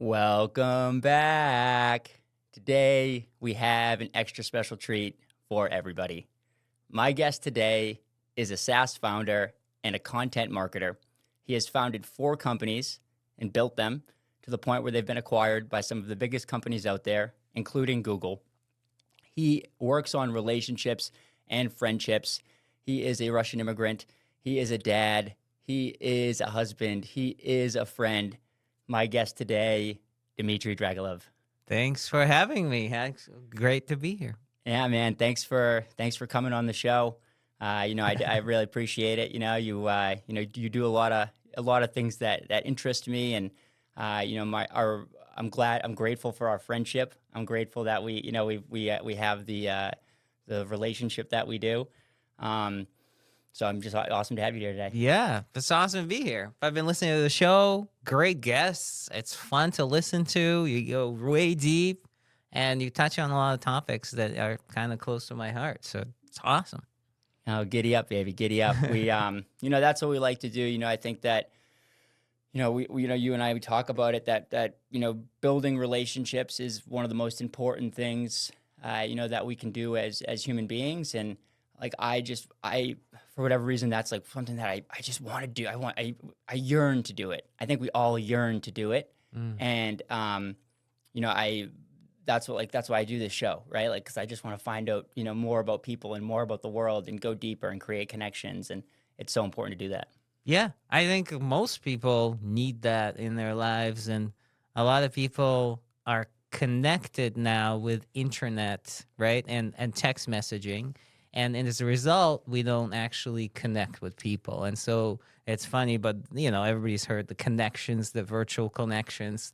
Welcome back. Today, we have an extra special treat for everybody. My guest today is a SaaS founder and a content marketer. He has founded 4 companies and built them to the point where they've been acquired by some of the biggest companies out there, including Google. He works on relationships and friendships. He is a Russian immigrant. He is a dad. He is a husband. He is a friend. My guest today, Dmitry Dragilev. Thanks for having me. It's great to be here. Yeah, man. Thanks for coming on the show. I really appreciate it. You do a lot of things that interest me, and I'm grateful for our friendship. I'm grateful that we have the relationship that we do. So I'm just awesome to have you here today. Yeah, it's awesome to be here. I've been listening to the show. Great guests. It's fun to listen to. You go way deep, and you touch on a lot of topics that are kind of close to my heart. So it's awesome. Oh, giddy up, baby, giddy up. We, that's what we like to do. I think that, you and I, we talk about it, that building relationships is one of the most important things, that we can do as human beings. And like, for whatever reason, that's like something that I just want to do. I yearn to do it. I think we all yearn to do it. And, that's why I do this show, right? Like, cause I just want to find out, more about people and more about the world and go deeper and create connections. And it's so important to do that. Yeah, I think most people need that in their lives. And a lot of people are connected now with internet, right? And text messaging. And as a result, we don't actually connect with people. And so it's funny, but, everybody's heard the connections, the virtual connections,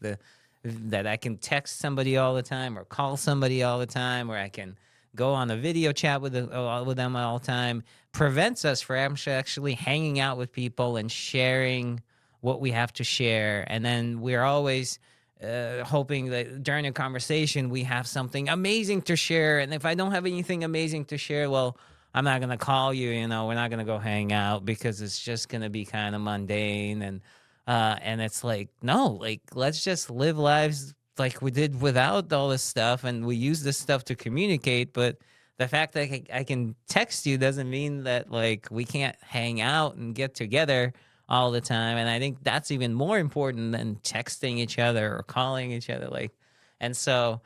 that I can text somebody all the time or call somebody all the time, or I can go on a video chat with them all the time, prevents us from actually hanging out with people and sharing what we have to share. And then we're always hoping that during a conversation we have something amazing to share. And if I don't have anything amazing to share, well, I'm not going to call you, we're not going to go hang out because it's just going to be kind of mundane. And it's like, no, like, let's just live lives like we did without all this stuff. And we use this stuff to communicate. But the fact that I can text you doesn't mean that, like, we can't hang out and get together all the time. And I think that's even more important than texting each other or calling each other. And so,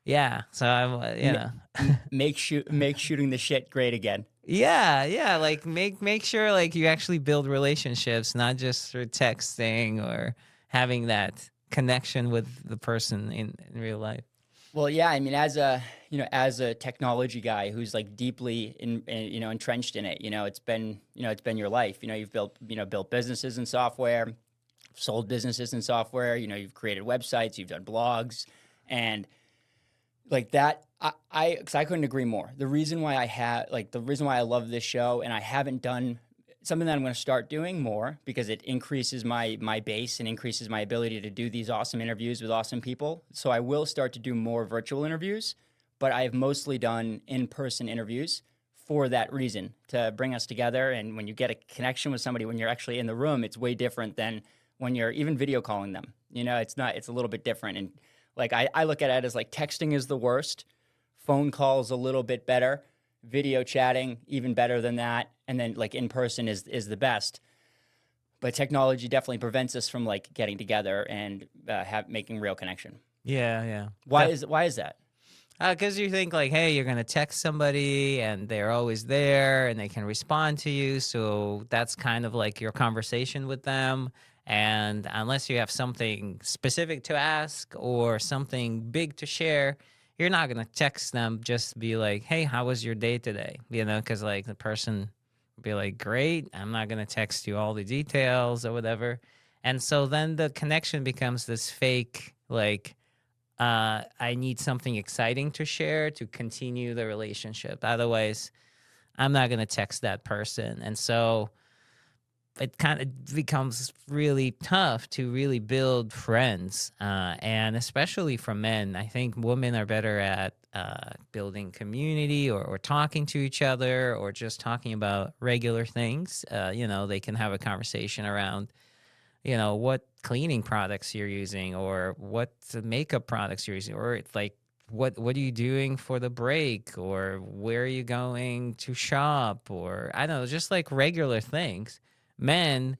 yeah. So I'm, make shooting the shit great again. Yeah. Like make sure like you actually build relationships, not just through texting or having that connection with the person in real life. Well, yeah. I mean, as a technology guy who's like deeply entrenched in it, it's been your life. You've built businesses in software, sold businesses in software. You've created websites, you've done blogs, and like that. Because I couldn't agree more. The reason why I love this show, and I haven't done something that I'm going to start doing more because it increases my base and increases my ability to do these awesome interviews with awesome people. So I will start to do more virtual interviews, but I've mostly done in-person interviews for that reason, to bring us together. And when you get a connection with somebody, when you're actually in the room, it's way different than when you're even video calling them. It's a little bit different. And like, I look at it as like texting is the worst. Phone calls a little bit better, video chatting even better than that, and then like in person is the best. But technology definitely prevents us from like getting together and making real connection. Yeah. Why is that? Because you think like, hey, you're gonna text somebody and they're always there and they can respond to you, so that's kind of like your conversation with them. And unless you have something specific to ask or something big to share, you're not going to text them just be like, hey, how was your day today? Because like the person would be like, great, I'm not going to text you all the details or whatever. And so then the connection becomes this fake, like, I need something exciting to share to continue the relationship. Otherwise, I'm not going to text that person. And so it kind of becomes really tough to really build friends, and especially for men. I think women are better at building community or talking to each other or just talking about regular things. They can have a conversation around what cleaning products you're using, or what makeup products you're using, or like what are you doing for the break, or where are you going to shop, or I don't know, just like regular things. Men,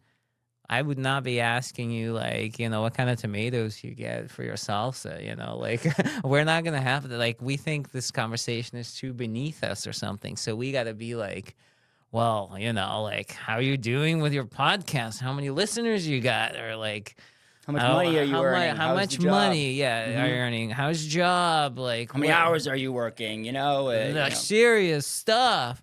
I would not be asking you like, what kind of tomatoes you get for your salsa, like we're not going to have that. Like, we think this conversation is too beneath us or something. So we got to be like, well, like, how are you doing with your podcast? How many listeners you got? Or like, How much money are you earning? how How's much the job? money, are you earning? How's your job? Like, How many hours are you working? the serious stuff.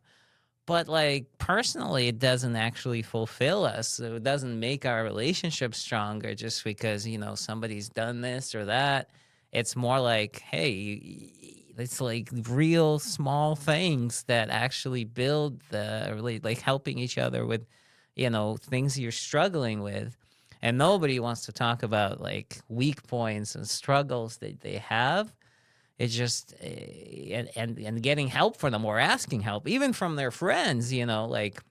But like, personally, it doesn't actually fulfill us. So it doesn't make our relationship stronger just because, somebody's done this or that. It's more like, hey, it's like real small things that actually build like helping each other with, things you're struggling with. And nobody wants to talk about like weak points and struggles that they have. It's just and getting help for them, or asking help even from their friends, like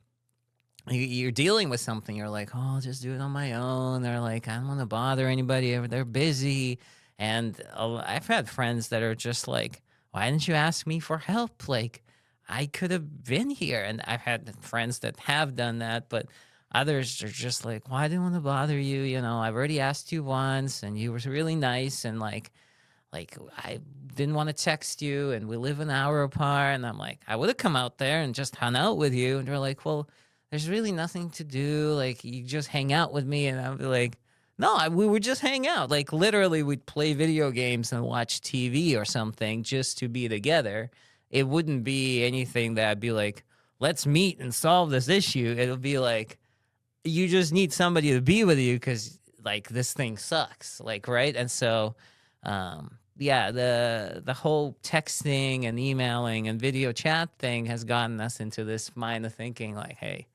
you're dealing with something, you're like, oh, I'll just do it on my own. They're like, I don't want to bother anybody, they're busy. And I've had friends that are just like, why didn't you ask me for help? Like, I could have been here. And I've had friends that have done that, but others are just like, well, I didn't want to bother you. I've already asked you once and you were really nice. And like I didn't want to text you, and we live an hour apart. And I'm like, I would have come out there and just hung out with you. And they're like, well, there's really nothing to do. Like, you just hang out with me. And I'd be like, no, we would just hang out. Like, literally, we'd play video games and watch TV or something just to be together. It wouldn't be anything that I'd be like, let's meet and solve this issue. It'll be like, you just need somebody to be with you because, like, this thing sucks. Like, right? And so, yeah, the whole texting and emailing and video chat thing has gotten us into this mind of thinking like, hey,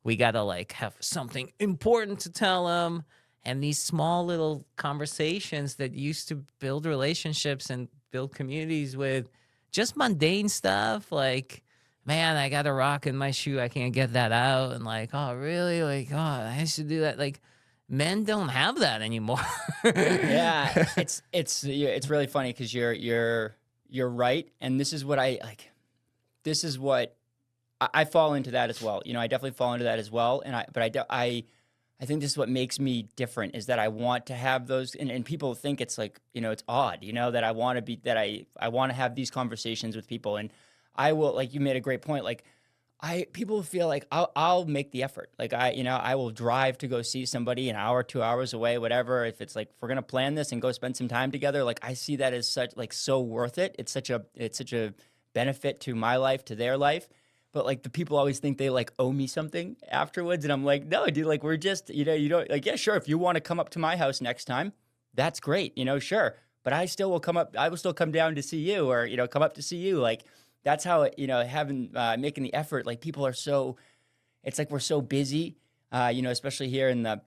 we got to like have something important to tell them. And these small little conversations that used to build relationships and build communities with just mundane stuff like, man, I got a rock in my shoe, I can't get that out. And like, oh, really? Like, oh, I used to do that. Like, men don't have that anymore. Yeah, it's really funny because you're right, and this is what I like. This is what I fall into that as well. I definitely fall into that as well, and I think this is what makes me different is that I want to have those, and people think it's like it's odd, that I want to be that I want to have these conversations with people, and I will, like you made a great point, like. People feel like I'll make the effort. Like I will drive to go see somebody an hour, 2 hours away, whatever. If it's like, if we're going to plan this and go spend some time together, like I see that as such, like so worth it. It's such a benefit to my life, to their life. But like the people always think they like owe me something afterwards. And I'm like, no, dude, like we're just, you don't like, yeah, sure. If you want to come up to my house next time, that's great. Sure. But I still will come up. I will still come down to see you or, come up to see you. Like, that's how, making the effort, like people are so, it's like we're so busy, especially here in the,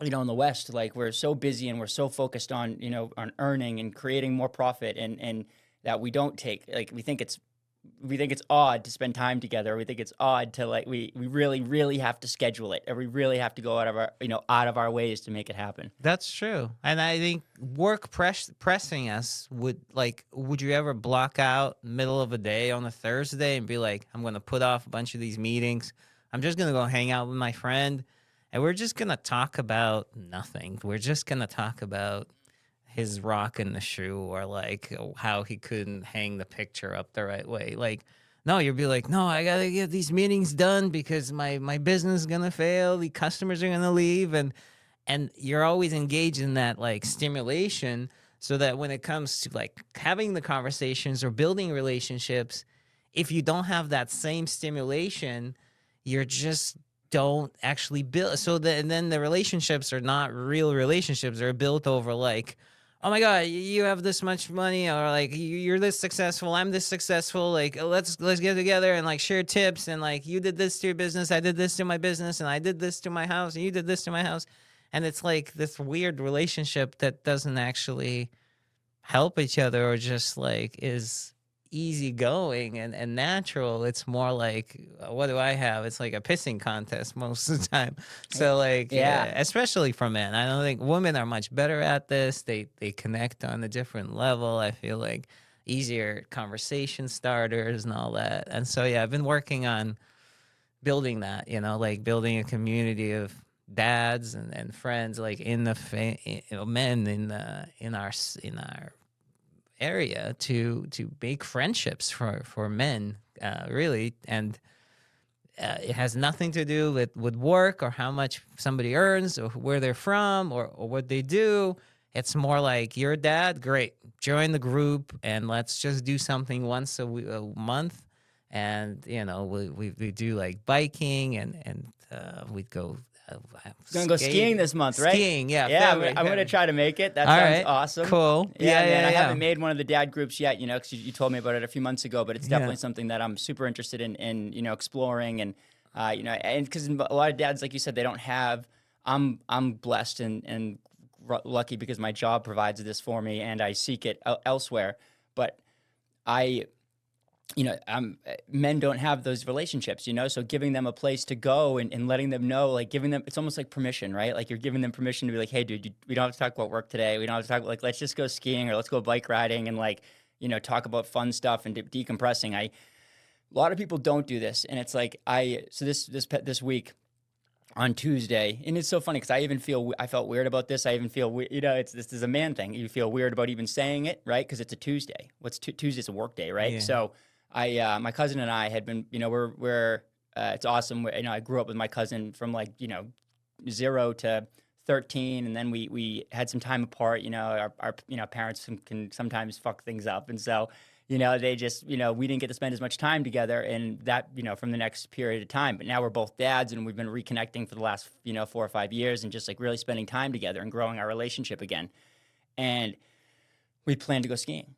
in the West, like we're so busy and we're so focused on, on earning and creating more profit and that we don't take, like, we think it's odd to spend time together. We think it's odd to like, we really, really have to schedule it, or we really have to go out of our ways to make it happen. That's true. And I think work pressing us would you ever block out middle of a day on a Thursday and be like, I'm going to put off a bunch of these meetings. I'm just going to go hang out with my friend and we're just going to talk about nothing. We're just going to talk about his rock in the shoe or like how he couldn't hang the picture up the right way. Like, no, you'd be like, no, I got to get these meetings done because my business is going to fail. The customers are going to leave. And you're always engaged in that like stimulation so that when it comes to like having the conversations or building relationships, if you don't have that same stimulation, you're just don't actually build. And then the relationships are not real relationships. They're built over like, oh my God, you have this much money, or like you're this successful, I'm this successful. Like let's get together and like share tips. And like you did this to your business, I did this to my business, and I did this to my house, and you did this to my house. And it's like this weird relationship that doesn't actually help each other, or just like is easygoing and natural. It's more like, what do I have? It's like a pissing contest most of the time. So like, Yeah. especially for men, I don't think women are much better at this. They connect on a different level. I feel like easier conversation starters and all that. And so yeah, I've been working on building that, like building a community of dads and friends, like in the men in our area to make friendships for men, really. And it has nothing to do with work or how much somebody earns or where they're from or what they do. It's more like, you're a dad, great, join the group and let's just do something once a month. And we do like biking and we'd go Gonna go skiing this month, right? skiing, yeah. Yeah, February, I'm gonna try to make it. That all sounds right, awesome. cool. Yeah, man. I yeah. haven't made one of the dad groups yet, because you told me about it a few months ago. But it's definitely something that I'm super interested in exploring, and and because a lot of dads, like you said, they don't have. I'm blessed and lucky because my job provides this for me, and I seek it elsewhere. But I men don't have those relationships, so giving them a place to go and letting them know, like giving them, it's almost like permission, right? Like you're giving them permission to be like, hey, dude, we don't have to talk about work today. We don't have to talk like, let's just go skiing or let's go bike riding and like, talk about fun stuff and decompressing. A lot of people don't do this. And it's like, this week on Tuesday, and it's so funny because I felt weird about this. I even feel, this is a man thing. You feel weird about even saying it, right? Because it's a Tuesday. Tuesday's a work day, right? Yeah. So my cousin and I had been, it's awesome. I grew up with my cousin from 0 to 13, and then we had some time apart. Our parents can sometimes fuck things up, and so they just we didn't get to spend as much time together, and that from the next period of time. But now we're both dads, and we've been reconnecting for the last 4 or 5 years, and just like really spending time together and growing our relationship again, and we planned to go skiing.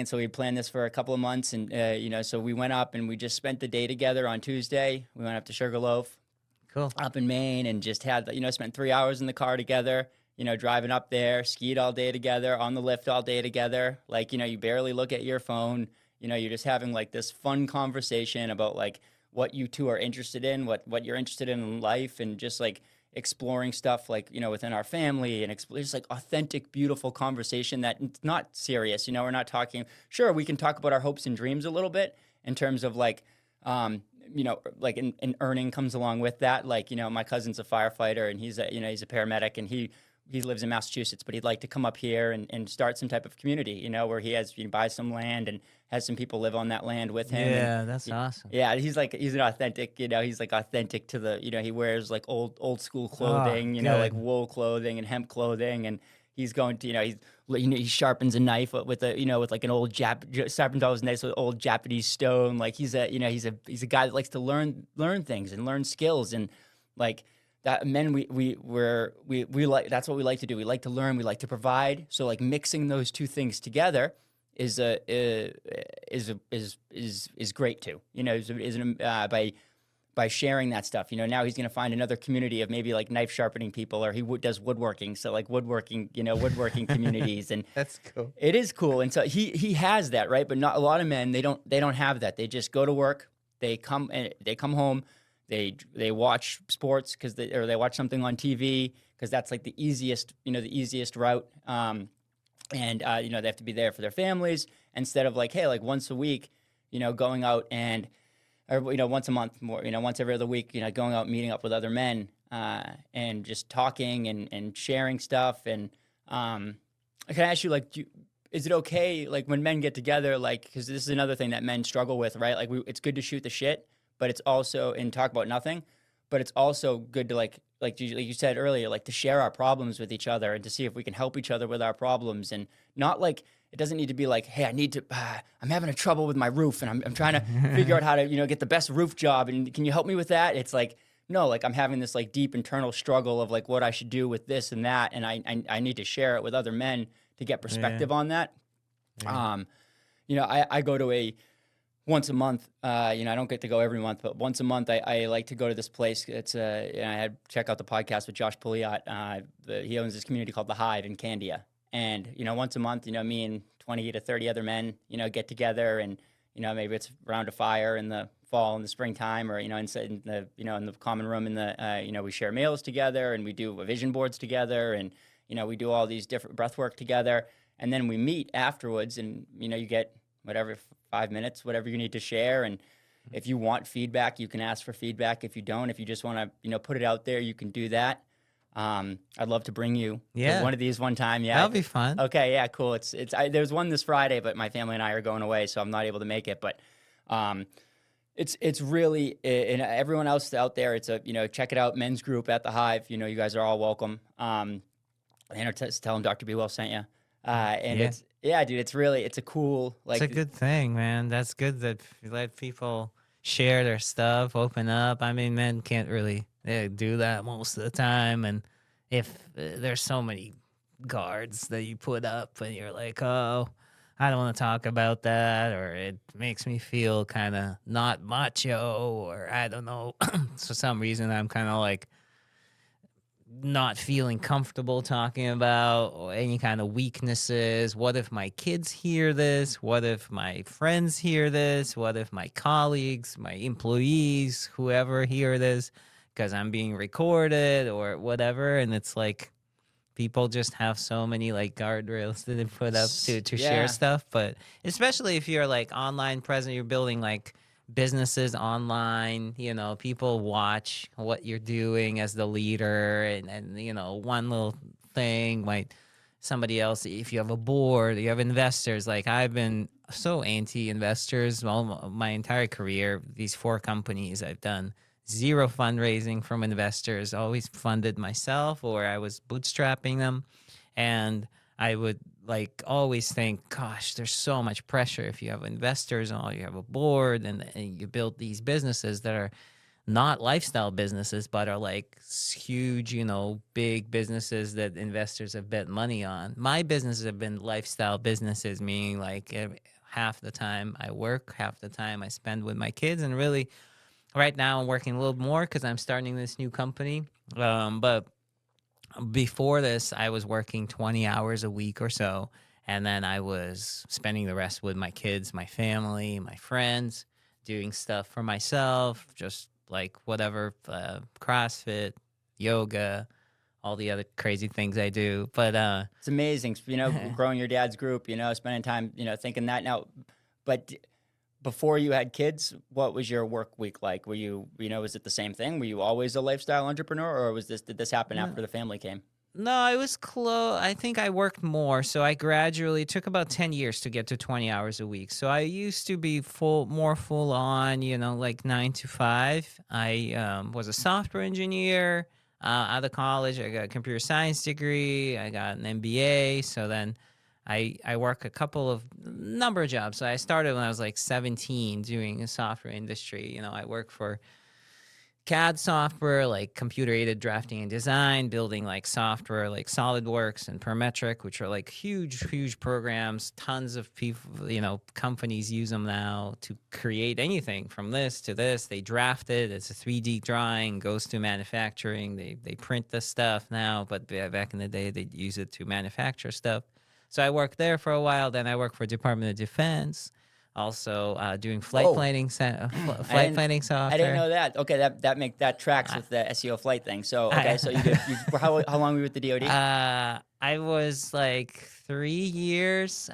And so we planned this for a couple of months, and so we went up and we just spent the day together on Tuesday. We went up to Sugarloaf, Cool. up in Maine, and just had spent 3 hours in the car together. Driving up there, skied all day together, on the lift all day together. Like you barely look at your phone. You're just having like this fun conversation about like what you two are interested in, what you're interested in life, and just like exploring stuff like within our family, and just like authentic, beautiful conversation that it's not serious. We're not talking. Sure, we can talk about our hopes and dreams a little bit in terms of like like an earning comes along with that. Like my cousin's a firefighter and he's a paramedic, and he lives in Massachusetts, but he'd like to come up here and start some type of community, where he has buys some land and has some people live on that land with him. Yeah, that's awesome. Yeah, he's an authentic, he's like authentic to the, he wears like old school clothing, like wool clothing and hemp clothing, and he's going to, he sharpens a knife with with like an old sharpens all his knives with old Japanese stone. Like he's a guy that likes to learn things and learn skills, and like that men we like, that's what we like to do. We like to learn, we like to provide. So like mixing those two things together is great too. By sharing that stuff. Now he's going to find another community of maybe like knife sharpening people, or he does woodworking. So like woodworking communities, and That's cool. it is cool. And so he has that, right? But not a lot of men, they don't have that. They just go to work, they come home, they watch sports or they watch something on TV because that's like the easiest route. And they have to be there for their families instead of like, hey, like once a week, going out and, or once a month more, once every other week, going out, meeting up with other men, and just talking and sharing stuff. And can I ask you, like, is it okay, like when men get together, like, because this is another thing that men struggle with, right? Like it's good to shoot the shit, but it's also, and talk about nothing, but it's also good to like you said earlier, like to share our problems with each other and to see if we can help each other with our problems, and not like, it doesn't need to be like, hey, I'm having a trouble with my roof and I'm trying to figure out how to, get the best roof job. And can you help me with that? It's like, no, like I'm having this like deep internal struggle of like what I should do with this and that. And I need to share it with other men to get perspective on that. Yeah. I go to once a month, I don't get to go every month, but once a month I like to go to this place. It's I had check out the podcast with Josh Pouliot. He owns this community called The Hive in Candia. And, once a month, me and 20 to 30 other men, get together, and maybe it's around a fire in the fall and the springtime, or inside in the in the common room in the we share meals together, and we do vision boards together, and we do all these different breath work together, and then we meet afterwards, and you get whatever 5 minutes, whatever you need to share, and if you want feedback, you can ask for feedback. If you don't, if you just want to put it out there, you can do that. I'd love to bring you to one of these one time. Yeah, that'll be fun. Okay, yeah, cool. There's one this Friday, but my family and I are going away, so I'm not able to make it. But it's really, and everyone else out there, it's check it out, men's group at the Hive. You guys are all welcome. Tell them Dr. BeeWell sent you. It's dude, it's a cool, it's a good thing, man. That's good that you let people share their stuff, open up. I mean, men can't really do that most of the time, and if there's so many guards that you put up, and you're like, oh, I don't want to talk about that, or it makes me feel kind of not macho, or I don't know, for some reason I'm kind of like not feeling comfortable talking about any kind of weaknesses. What if my kids hear this? What if my friends hear this? What if my colleagues, my employees, whoever hear this, because I'm being recorded or whatever? And it's like people just have so many like guardrails that they put up to share stuff. But especially if you're like online present, you're building like businesses online, people watch what you're doing as the leader, and one little thing might somebody else, if you have a board, you have investors. Like I've been so anti-investors my entire career. These 4 companies I've done, 0 fundraising from investors, always funded myself, or I was bootstrapping them. And I would like always think, gosh, there's so much pressure if you have investors or you have a board, and you build these businesses that are not lifestyle businesses, but are like huge, big businesses that investors have bet money on. My businesses have been lifestyle businesses, meaning like half the time I work, half the time I spend with my kids. And really right now I'm working a little more because I'm starting this new company. But before this, I was working 20 hours a week or so, and then I was spending the rest with my kids, my family, my friends, doing stuff for myself, just like whatever, CrossFit, yoga, all the other crazy things I do. But it's amazing, growing your dad's group, spending time, thinking that now. But before you had kids, what was your work week like? Were you, was it the same thing? Were you always a lifestyle entrepreneur, or did this happen after the family came? No, I was close. I think I worked more. So I gradually took about 10 years to get to 20 hours a week. So I used to be more full on, like 9 to 5. I was a software engineer out of college. I got a computer science degree. I got an MBA. So then I work a number of jobs. So I started when I was like 17 doing a software industry. I work for CAD software, like computer-aided drafting and design, building like software like SolidWorks and Parametric, which are like huge programs. Tons of people, companies use them now to create anything from this to this. They draft it. It's a 3D drawing, goes to manufacturing. They print the stuff now, but back in the day, they'd use it to manufacture stuff. So I worked there for a while. Then I worked for Department of Defense, also doing flight planning software. I didn't know that. Okay, that tracks with the SEO flight thing. So okay, so you did. How long were you with the DoD? I was like 3 years.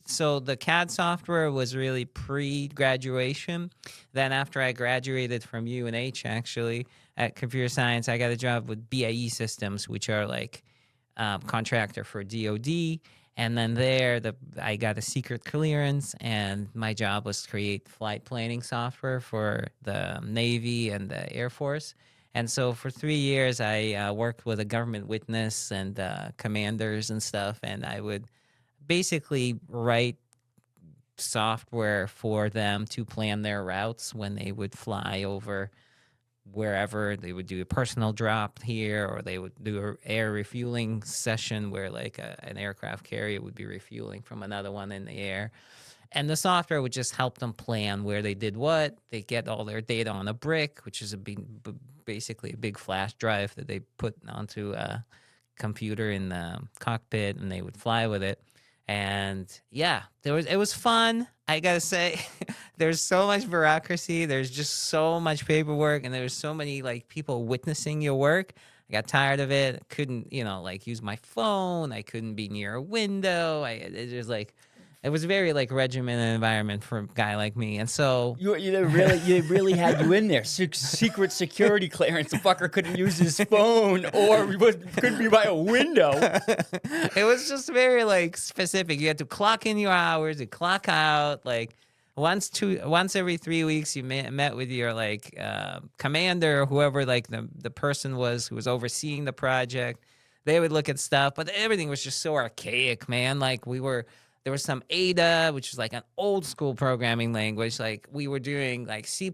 So the CAD software was really pre-graduation. Then after I graduated from UNH, actually at computer science, I got a job with BAE Systems, which are like contractor for DoD, and then I got a secret clearance, and my job was to create flight planning software for the Navy and the Air Force. And so for 3 years, I worked with a government witness and commanders and stuff, and I would basically write software for them to plan their routes when they would fly over wherever. They would do a personal drop here, or they would do an air refueling session where like an aircraft carrier would be refueling from another one in the air. And the software would just help them plan where they did what. They get all their data on a brick, which is basically a big flash drive that they put onto a computer in the cockpit, and they would fly with it. And yeah, it was fun. I gotta say, there's so much bureaucracy. There's just so much paperwork, and there's so many like people witnessing your work. I got tired of it. Couldn't, like use my phone. I couldn't be near a window. It was like, it was very like regimented environment for a guy like me. And so You really had you in there. Secret security clearance. The fucker couldn't use his phone or couldn't be by a window. it was just very like specific. You had to clock in your hours, you clock out like once every 3 weeks. You met with your like commander or whoever like the person was who was overseeing the project. They would look at stuff, but everything was just so archaic, man. Like there was some Ada, which is like an old school programming language. Like we were doing like C++.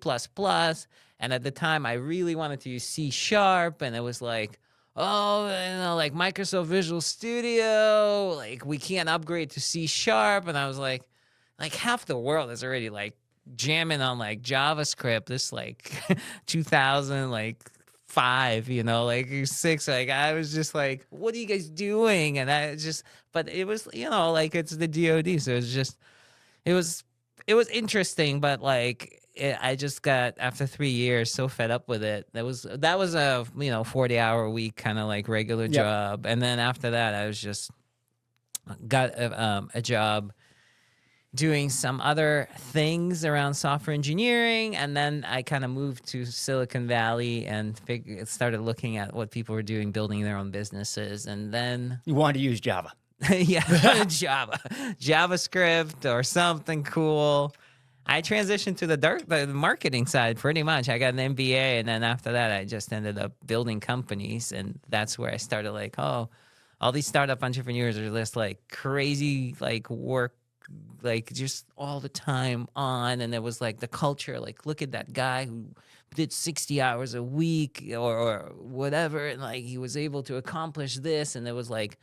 And at the time I really wanted to use C#. And it was like, oh, like Microsoft Visual Studio, like we can't upgrade to C#. And I was like half the world is already like jamming on like JavaScript. This like 2000, like 5, like 6, like I was just like, what are you guys doing? And but it was, like it's the DoD, so it was interesting, but like I just got, after 3 years, so fed up with it. That was a 40-hour week kind of like regular job, and then after that I was just got a job doing some other things around software engineering. And then I kind of moved to Silicon Valley and started looking at what people were doing, building their own businesses. And then you wanted to use Java. Yeah, JavaScript or something cool. I transitioned to the marketing side pretty much. I got an MBA, and then after that, I just ended up building companies. And that's where I started like, oh, all these startup entrepreneurs are just like crazy, like work, like just all the time on. And it was like the culture, like look at that guy who did 60 hours a week or whatever, and like he was able to accomplish this. And it was like,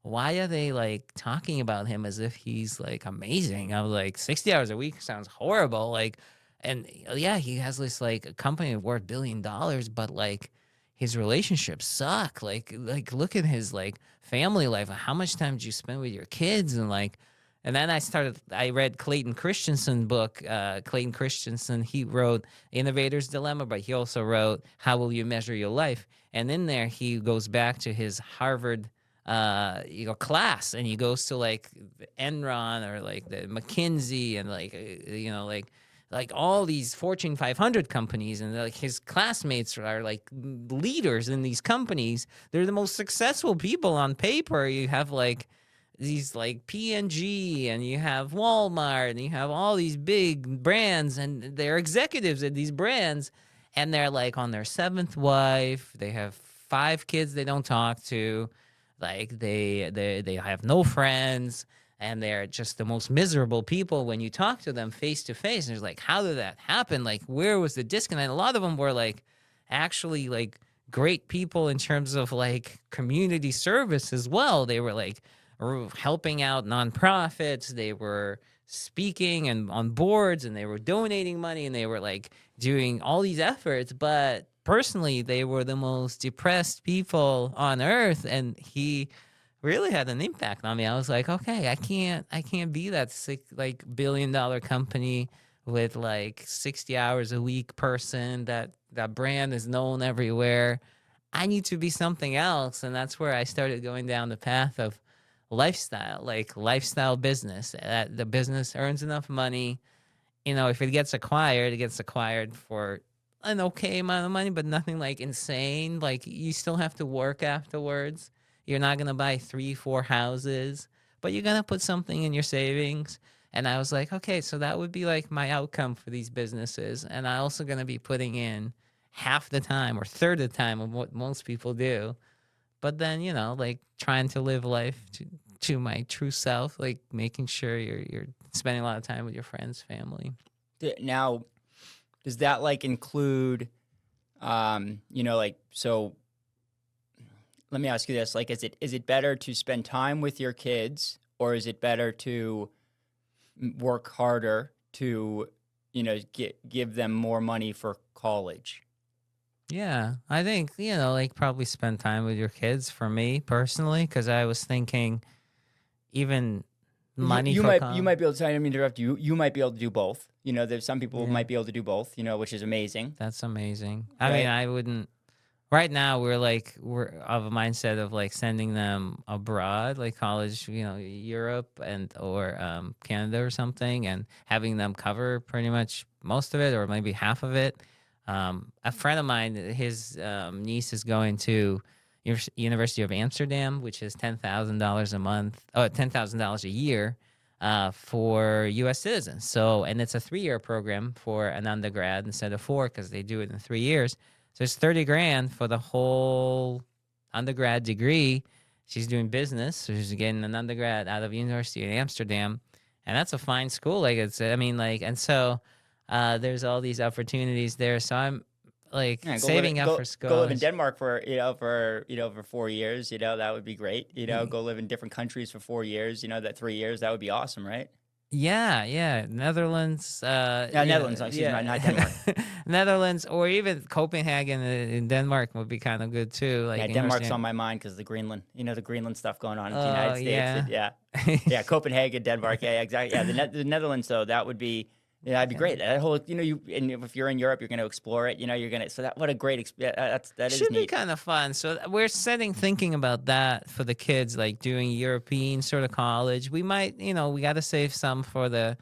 why are they like talking about him as if he's like amazing? I was like, 60 hours a week sounds horrible. Like, and yeah, he has this like a company worth $1 billion, but like his relationships suck. Like look at his like family life. How much time do you spend with your kids? And then I read Clayton Christensen's book. Clayton Christensen, he wrote Innovator's Dilemma, but he also wrote How Will You Measure Your Life? And in there, he goes back to his Harvard class, and he goes to like Enron or like the McKinsey and like all these Fortune 500 companies, and like his classmates are like leaders in these companies. They're the most successful people on paper. You have like these like P&G, and you have Walmart, and you have all these big brands, and they're executives at these brands, and they're like on their 7th wife. They have 5 kids they don't talk to. Like they have no friends, and they're just the most miserable people when you talk to them face to face. And it's like, how did that happen? Like, where was the disconnect? A lot of them were like actually like great people in terms of like community service as well. They were like helping out nonprofits. They were speaking and on boards, and they were donating money, and they were like doing all these efforts. But personally, they were the most depressed people on earth, and he really had an impact on me. I was like, okay, I can't be that like $1 billion company with like 60 hours a week person that brand is known everywhere. I need to be something else. And that's where I started going down the path of lifestyle business. The business earns enough money. If it gets acquired for an okay amount of money, but nothing like insane. Like you still have to work afterwards. You're not going to buy 3-4 houses, but you're going to put something in your savings. And I was like, okay, so that would be like my outcome for these businesses. And I also going to be putting in half the time or third of the time of what most people do. But then, like trying to live life to my true self, like making sure you're spending a lot of time with your friends, family. Now, does that like include, so let me ask you this, like, is it better to spend time with your kids, or is it better to work harder to, give them more money for college? Yeah, I think, like probably spend time with your kids for me personally, because I was thinking even money you for might be able to. Sorry, I didn't mean to interrupt you. You might be able to do both. There's some people Yeah. might be able to do both. Which is amazing. That's amazing. I mean, Right? I wouldn't. Right now, we're of a mindset of like sending them abroad, like college, Europe or Canada or something, and having them cover pretty much most of it or maybe half of it. A friend of mine, his niece is going to University of Amsterdam, which is $10,000 a month, $10,000 a year for U.S. citizens. So, and it's a 3-year program for an undergrad instead of 4 because they do it in 3 years. So it's 30 grand for the whole undergrad degree. She's doing business, so she's getting an undergrad out of University of Amsterdam, and that's a fine school. Like and so there's all these opportunities there. So I'm like saving up for school. Go live in Denmark for 4 years. That would be great. Go live in different countries for 4 years. That 3 years that would be awesome, right? Yeah, Netherlands. Netherlands. Excuse me, not Denmark. Netherlands or even Copenhagen in Denmark would be kind of good too. Like Denmark's on my mind because the Greenland. The Greenland stuff going on in the United States. Yeah, Copenhagen, Denmark. Yeah, exactly. Yeah, the Netherlands though, that would be. Yeah, that'd be great. That whole, and if you're in Europe, you're going to explore it. You're going to. So what a great experience. That is should neat. be kind of fun. So we're thinking about that for the kids, like doing European sort of college. We might, we got to save some for the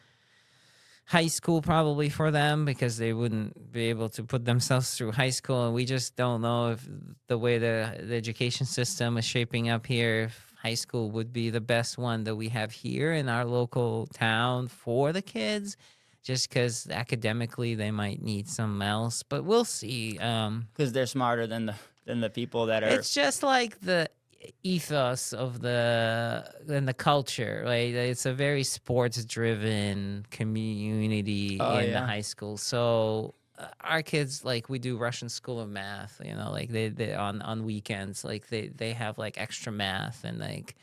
high school probably for them because they wouldn't be able to put themselves through high school, and we just don't know if the way the education system is shaping up here, if high school would be the best one that we have here in our local town for the kids. Just because academically they might need something else, but we'll see. Because they're smarter than the people that are. It's just like the ethos of the culture, right? It's a very sports-driven community in the high school. So our kids, like we do Russian School of Math, like they on weekends, like they have like extra math and like.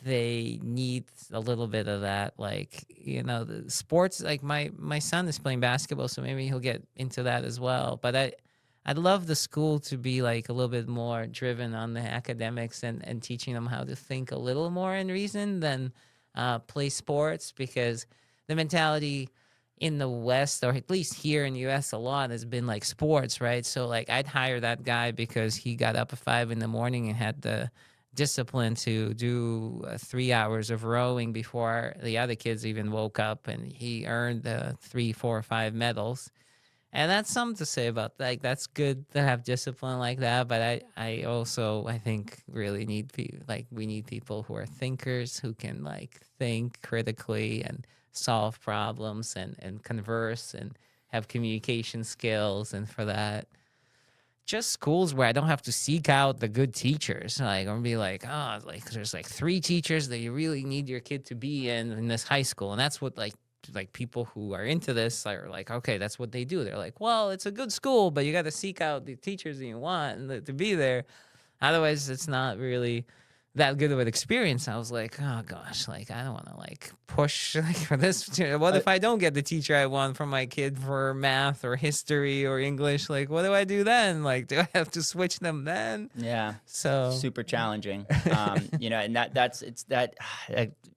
They need a little bit of that, like, the sports, like my son is playing basketball, so maybe he'll get into that as well. But I'd love the school to be like a little bit more driven on the academics and teaching them how to think a little more in reason than play sports, because the mentality in the West, or at least here in the US a lot, has been like sports, right? So like I'd hire that guy because he got up at 5 a.m. and had the discipline to do 3 hours of rowing before the other kids even woke up, and he earned 3, 4, 5 medals. And that's something to say about that. Like, that's good to have discipline like that, but I also think really need we need people who are thinkers, who can like think critically and solve problems and converse and have communication skills. And for that, just schools where I don't have to seek out the good teachers. Like, I'm gonna be like, there's like 3 teachers that you really need your kid to be in this high school. And that's what like people who are into this are like, okay, that's what they do. They're like, well, it's a good school, but you got to seek out the teachers that you want to be there. Otherwise, it's not really that good of an experience. I was like, oh gosh, like I don't want to like push like for this. What if I don't get the teacher I want for my kid for math or history or English? Like, what do I do then? Like, do I have to switch them then? Yeah. So super challenging. And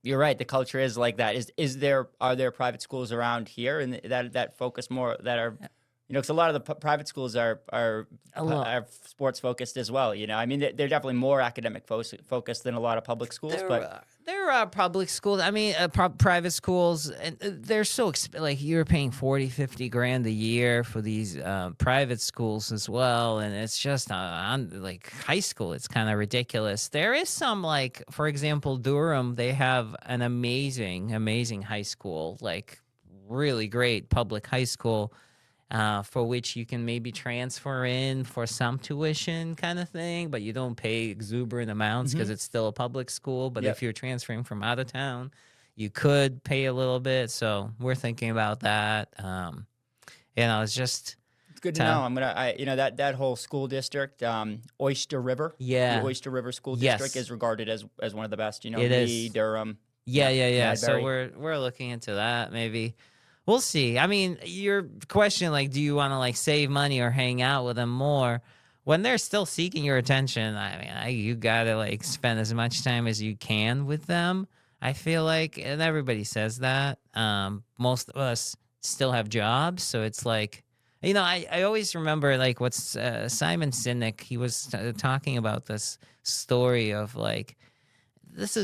you're right. The culture is like that. Are there private schools around here and that focus more, that are, because a lot of the private schools are sports focused as well. I mean, they're definitely more academic focused than a lot of public schools. There are public schools. I mean, private schools, and they're so like you're paying 40, 50 grand a year for these private schools as well, and it's just like high school. It's kind of ridiculous. There is some, like, for example, Durham. They have an amazing high school, like really great public high school. For which you can maybe transfer in for some tuition kind of thing, but you don't pay exuberant amounts because it's still a public school. But if you're transferring from out of town, you could pay a little bit. So we're thinking about that. It's just... It's good to know. I'm gonna, that whole school district, Oyster River. Yeah. The Oyster River School District is regarded as one of the best. It Lee, is. Durham. Yeah. So we're looking into that maybe. We'll see. I mean, your question, like, do you want to like save money or hang out with them more when they're still seeking your attention? I mean, you gotta like spend as much time as you can with them. I feel like, and everybody says that, most of us still have jobs. So it's like, I always remember like what's Simon Sinek, he was talking about this story of like,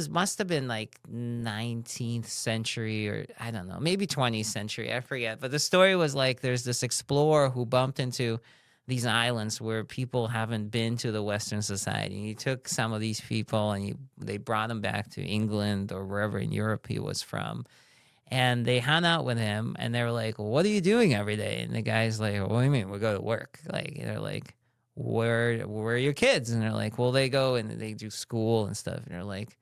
must have been like 19th century, or I don't know, maybe 20th century, I forget. But the story was like there's this explorer who bumped into these islands where people haven't been to the Western society. And he took some of these people and they brought them back to England or wherever in Europe he was from. And they hung out with him and they were like, well, what are you doing every day? And the guy's like, what do you mean? We go to work. Like, they're like, where are your kids? And they're like, well, they go and they do school and stuff. And they're like,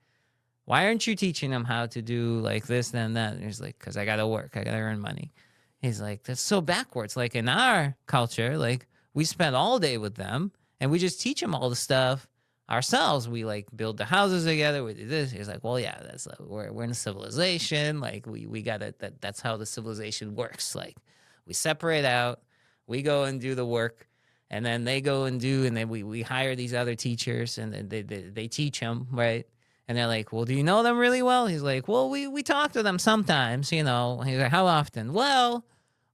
why aren't you teaching them how to do like this and that? And he's like, because I got to work. I got to earn money. He's like, that's so backwards. Like in our culture, like we spend all day with them and we just teach them all the stuff ourselves. We like build the houses together. We do this. He's like, well, yeah, that's like, we're in a civilization. Like we got it. That's how the civilization works. Like we separate out, we go and do the work. And then they go and do, and then we hire these other teachers, and then they teach them, right? And they're like, well, do you know them really well? He's like, well, we talk to them sometimes, He's like, how often? Well,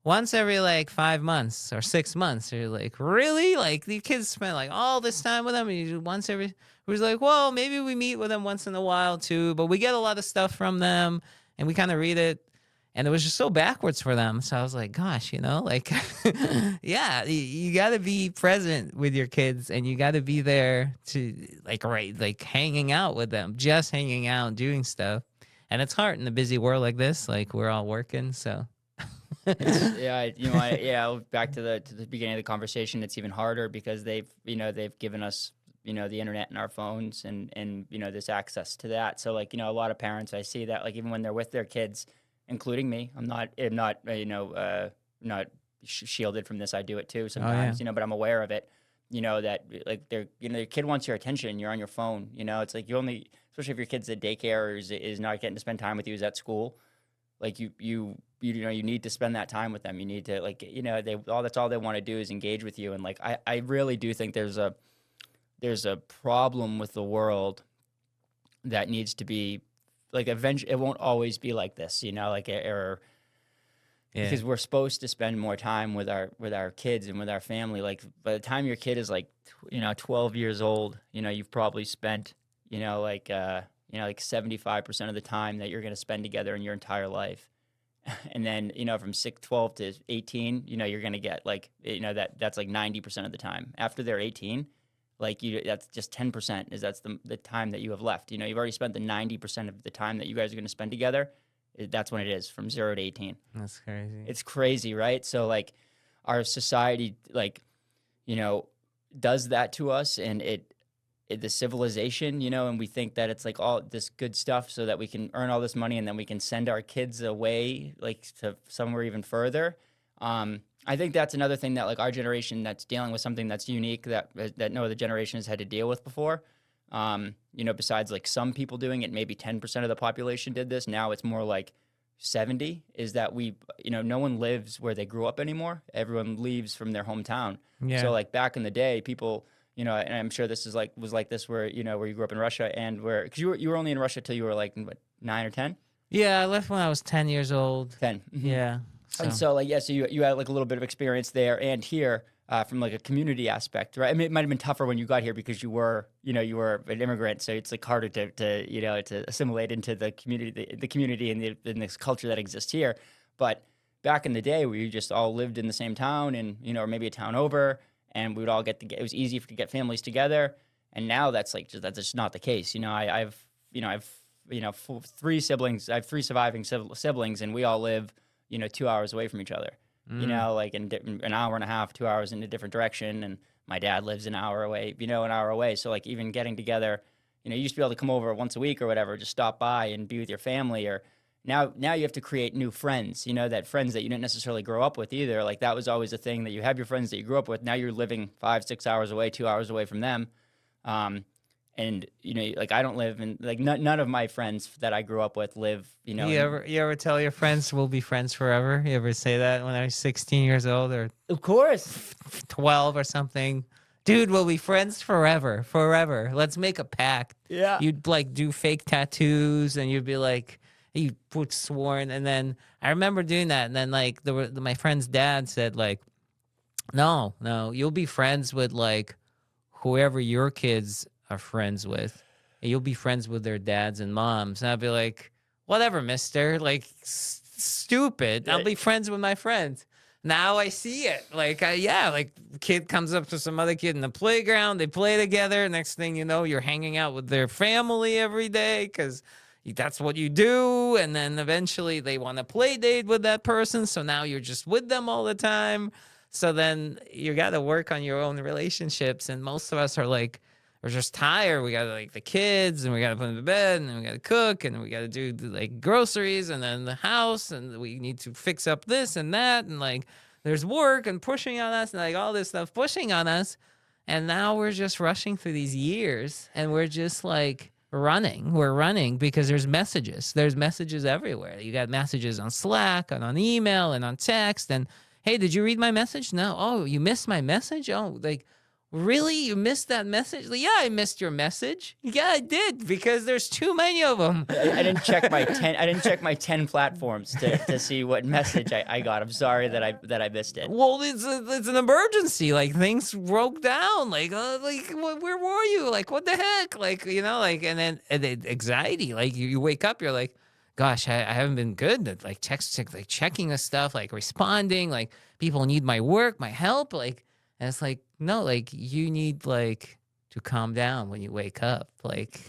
once every like 5 months or 6 months. You're like, really? Like the kids spend like all this time with them, and you do once every. He's like, well, maybe we meet with them once in a while too, but we get a lot of stuff from them, and we kind of read it. And it was just so backwards for them. So I was like, gosh, like, yeah, you got to be present with your kids and you got to be there to like hanging out with them, just hanging out and doing stuff. And it's hard in a busy world like this. Like we're all working. So back to the beginning of the conversation, it's even harder because they've given us, the internet and our phones and this access to that. So like, a lot of parents, I see that like even when they're with their kids, including me, I'm not shielded from this. I do it too sometimes, but I'm aware of it. That like your kid wants your attention. You're on your phone. It's like especially if your kid's at daycare or is not getting to spend time with you, is at school. Like you need to spend that time with them. You need to that's all they want to do is engage with you. And like I really do think there's a problem with the world that needs to be. Like eventually, it won't always be like this, because we're supposed to spend more time with our kids and with our family. Like by the time your kid is like, 12 years old, you've probably spent, like 75% of the time that you're going to spend together in your entire life. And then, from 12 to 18, you're going to get like, that's like 90% of the time. After they're 18, like that's just 10% that's the time that you have left. You've already spent the 90% of the time that you guys are going to spend together. That's when it is, from 0 to 18. That's crazy. It's crazy, right? So like our society, like, does that to us, and the civilization, and we think that it's like all this good stuff so that we can earn all this money and then we can send our kids away like to somewhere even further. I think that's another thing that like our generation that's dealing with something that's unique that no other generation has had to deal with before. Besides like some people doing it, maybe 10% of the population did this. Now it's more like 70, is that no one lives where they grew up anymore. Everyone leaves from their hometown. Yeah. So like back in the day, people, and I'm sure this was like this where you grew up in Russia and because you were only in Russia till you were like, what, 9 or 10? Yeah, I left when I was 10 years old. 10. Mm-hmm. Yeah. And so like, so you had like a little bit of experience there and here from like a community aspect, right? I mean, it might've been tougher when you got here because you were an immigrant. So it's like harder to assimilate into the community and in this culture that exists here. But back in the day we just all lived in the same town and, or maybe a town over, and we would all it was easy to get families together. And now that's just not the case. I've 3 siblings. I have 3 surviving siblings, and we all live 2 hours away from each other, like in an hour and a half, 2 hours in a different direction. And my dad lives an hour away, an hour away. So like even getting together, you used to be able to come over once a week or whatever, just stop by and be with your family. Or now you have to create new friends, that friends that you didn't necessarily grow up with either. Like that was always a thing, that you have your friends that you grew up with. Now you're living 5-6 hours away, 2 hours away from them. And like I don't live in like none of my friends that I grew up with live. You ever tell your friends we'll be friends forever? You ever say that when I was 16 years old or of course 12 or something? Dude, we'll be friends forever. Let's make a pact. Yeah. You'd like do fake tattoos, and you'd be like, you put sworn. And then I remember doing that. And then like my friend's dad said like, no, you'll be friends with like whoever your kids are friends with. And you'll be friends with their dads and moms. And I'd be like, whatever, mister. Like, stupid. I'll be friends with my friends. Now I see it. Like, like kid comes up to some other kid in the playground. They play together. Next thing you know, you're hanging out with their family every day because that's what you do. And then eventually they want to play date with that person. So now you're just with them all the time. So then you got to work on your own relationships. And most of us are like, we're just tired. We got like the kids and we got to put them to bed and then we got to cook and we got to do like groceries and then the house and we need to fix up this and that. And like there's work and pushing on us and like all this stuff pushing on us. And now we're just rushing through these years and we're just like running. We're running because there's messages. There's messages everywhere. You got messages on Slack and on email and on text. And hey, did you read my message? No. Oh, you missed my message? Oh, like, really? You missed that message? Yeah, I missed your message. Yeah, I did because there's too many of them. I didn't check my 10. I didn't check my 10 platforms to see what message I got. I'm sorry that I missed it. Well, it's an emergency. Like things broke down. Like where were you? Like what the heck? Like like and then anxiety. Like you wake up, you're like, gosh, I haven't been good at like like checking the stuff, like responding. Like people need my work, my help. Like. And it's like, no, like you need like to calm down when you wake up. Like,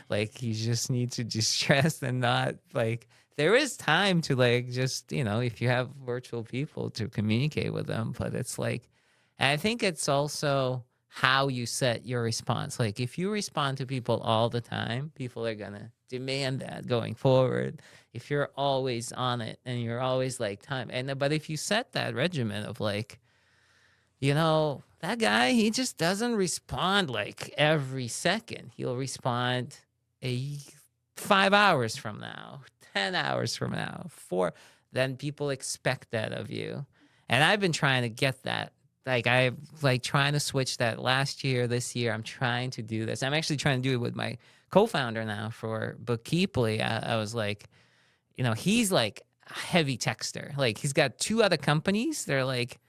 like you just need to distress and not like there is time to like just, if you have virtual people to communicate with them. But it's like, and I think it's also how you set your response. Like if you respond to people all the time, people are going to demand that going forward. If you're always on it and you're always like time. But if you set that regimen of like, that guy, he just doesn't respond like every second. He'll respond 5 hours from now, 10 hours from now, 4. Then people expect that of you. And I've been trying to get that. Like I'm like trying to switch that last year, this year. I'm trying to do this. I'm actually trying to do it with my co-founder now for Bookkeeply. I was like, he's like a heavy texter. Like he's got 2 other companies. They're like,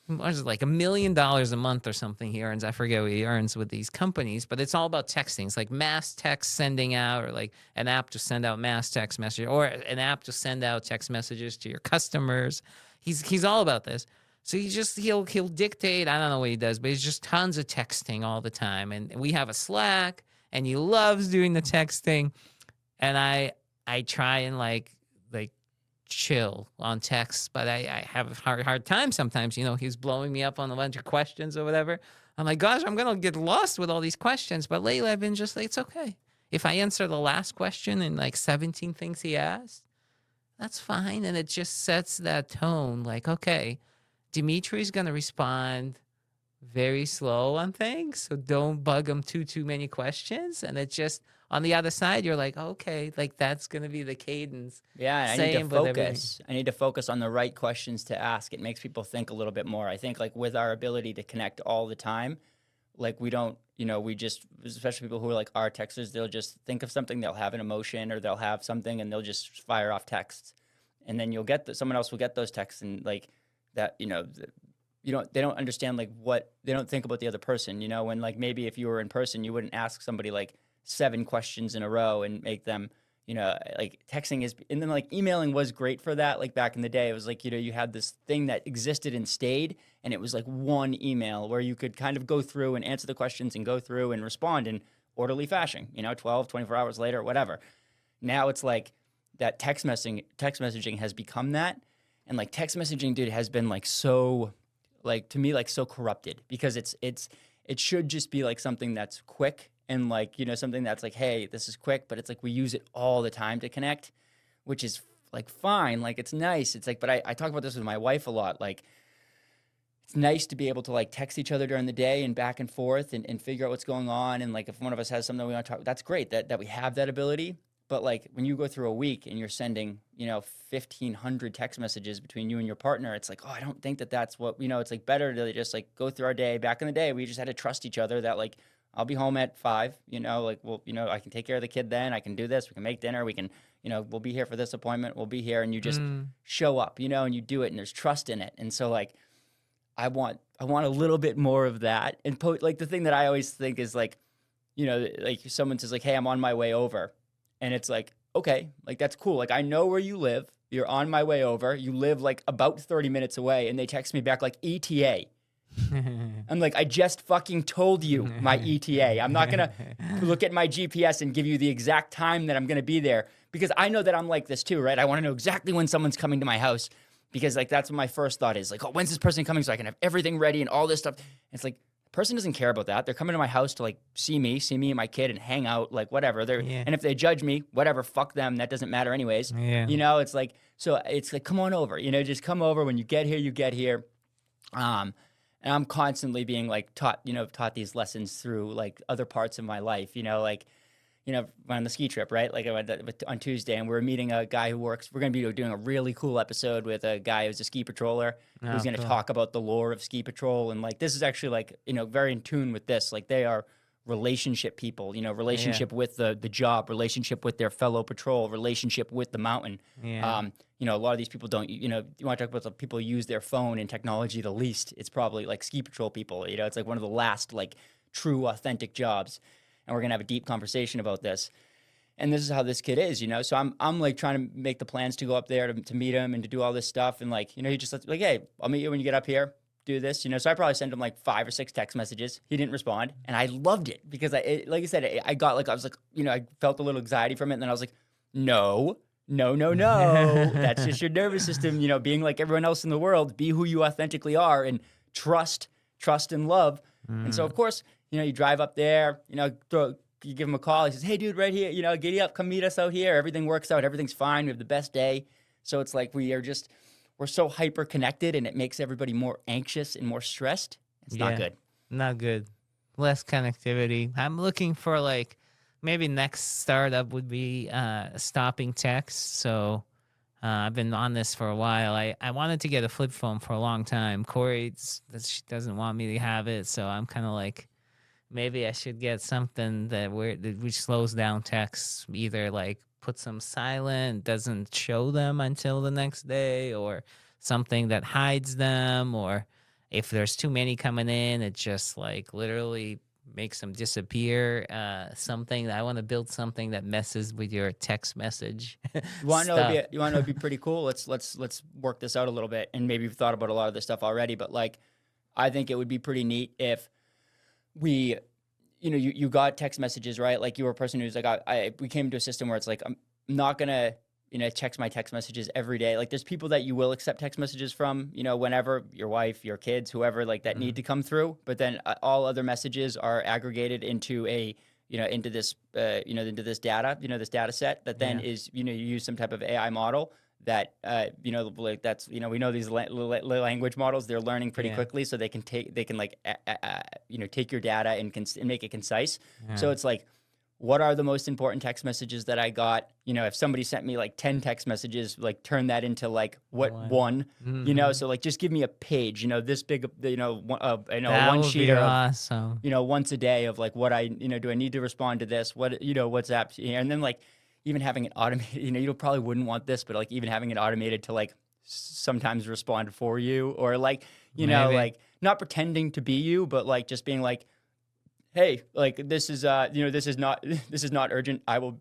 what is it, like $1 million a month or something he earns. I forget what he earns with these companies, but it's all about texting. It's like mass text sending out, or like an app to send out mass text messages, or an app to send out text messages to your customers. He's all about this. So he'll dictate. I don't know what he does, but he's just tons of texting all the time. And we have a Slack, and he loves doing the texting. And I try and like chill on text, but I have a hard time sometimes. He's blowing me up on a bunch of questions or whatever. I'm like, gosh, I'm gonna get lost with all these questions. But lately I've been just like, it's okay if I answer the last question and like 17 things he asked, that's fine. And it just sets that tone like, okay, Dimitri's gonna respond very slow on things, so don't bug him too many questions. And it just, on the other side, you're like, okay, like that's going to be the cadence. Yeah, I need to focus. I need to focus on the right questions to ask. It makes people think a little bit more. I think like with our ability to connect all the time, like we don't, we just, especially people who are like our texters, they'll just think of something, they'll have an emotion or they'll have something and they'll just fire off texts. And then you'll get someone else will get those texts and like that, they don't understand like what, they don't think about the other person, when like maybe if you were in person, you wouldn't ask somebody like 7 questions in a row and make them, like texting is, and then like emailing was great for that. Like back in the day, it was like, you had this thing that existed and stayed, and it was like one email where you could kind of go through and answer the questions and go through and respond in orderly fashion, 12, 24 hours later, whatever. Now it's like that text messaging has become that. And like text messaging, dude, has been like so, like to me, like so corrupted because it should just be like something that's quick and like, something that's like, hey, this is quick, but it's like we use it all the time to connect, which is like fine. Like it's nice. It's like, but I talk about this with my wife a lot. Like it's nice to be able to like text each other during the day and back and forth and figure out what's going on. And like if one of us has something we want to talk, that's great that we have that ability. But like when you go through a week and you're sending, 1,500 text messages between you and your partner, it's like, oh, I don't think that that's what, it's like better to just like go through our day. Back in the day, we just had to trust each other that like, I'll be home at 5, like, well, I can take care of the kid then. I can do this. We can make dinner. We can, we'll be here for this appointment. We'll be here. And you just show up, and you do it and there's trust in it. And so like, I want a little bit more of that. And like the thing that I always think is like, like someone says like, hey, I'm on my way over. And it's like, okay, like that's cool. Like I know where you live. You're on my way over. You live like about 30 minutes away. And they text me back like ETA. I'm like, I just fucking told you my ETA. I'm not going to look at my GPS and give you the exact time that I'm going to be there because I know that I'm like this too, right? I want to know exactly when someone's coming to my house because like that's what my first thought is. Like, oh, when's this person coming so I can have everything ready and all this stuff. And it's like, the person doesn't care about that. They're coming to my house to like see me and my kid and hang out, like whatever. And if they judge me, whatever, fuck them. That doesn't matter anyways. Yeah. It's like, so it's like, come on over, just come over. When you get here, you get here. And I'm constantly being like taught these lessons through like other parts of my life, like, on the ski trip, right? Like I went on Tuesday and we're meeting a guy we're going to be doing a really cool episode with a guy who's a ski patroller who's going to talk about the lore of ski patrol. And like, this is actually like, very in tune with this. Like they are relationship people, relationship with the job, relationship with their fellow patrol, relationship with the mountain. Yeah. A lot of these people don't, you want to talk about the people who use their phone and technology the least. It's probably like ski patrol people, it's like one of the last like true authentic jobs. And we're going to have a deep conversation about this. And this is how this kid is, So I'm like trying to make the plans to go up there to meet him and to do all this stuff. And like, he just like, hey, I'll meet you when you get up here. Do this, So I probably sent him like 5 or 6 text messages. He didn't respond, and I loved it because like I said, I got like I was like, I felt a little anxiety from it, and then I was like, no, that's just your nervous system, being like everyone else in the world. Be who you authentically are, and trust and love. And so of course, you drive up there, you give him a call. He says, hey, dude, right here, giddy up, come meet us out here. Everything works out. Everything's fine. We have the best day. So it's like we're so hyper connected and it makes everybody more anxious and more stressed. It's not good. Not good. Less connectivity. I'm looking for like maybe next startup would be stopping text. So I've been on this for a while. I wanted to get a flip phone for a long time. Corey she doesn't want me to have it. So I'm kind of like, maybe I should get something which slows down texts, either like put some silent, doesn't show them until the next day, or something that hides them, or if there's too many coming in, it just like literally makes them disappear. I want to build something that messes with your text message. You want to know it'd be pretty cool? Let's work this out a little bit, and maybe you've thought about a lot of this stuff already, but like I think it would be pretty neat if we you got text messages, right? Like you were a person who's like, we came to a system where it's like, I'm not going to, check my text messages every day. Like there's people that you will accept text messages from, whenever, your wife, your kids, whoever, like that need to come through. But then all other messages are aggregated into into this data, this data set that then is, you use some type of AI model that, like that's, we know these language models, they're learning pretty quickly, so they can take your data and make it concise. So it's like, what are the most important text messages that I got? If somebody sent me like 10 text messages, like turn that into like one, so like just give me a page, this big, one sheet of, awesome. Once a day of like what I, do I need to respond to this? What, WhatsApp, and then like, even having it automated, you probably wouldn't want this, but like even having it automated to like sometimes respond for you, or like, like not pretending to be you, but like just being like, hey, like this is this is not urgent. I will,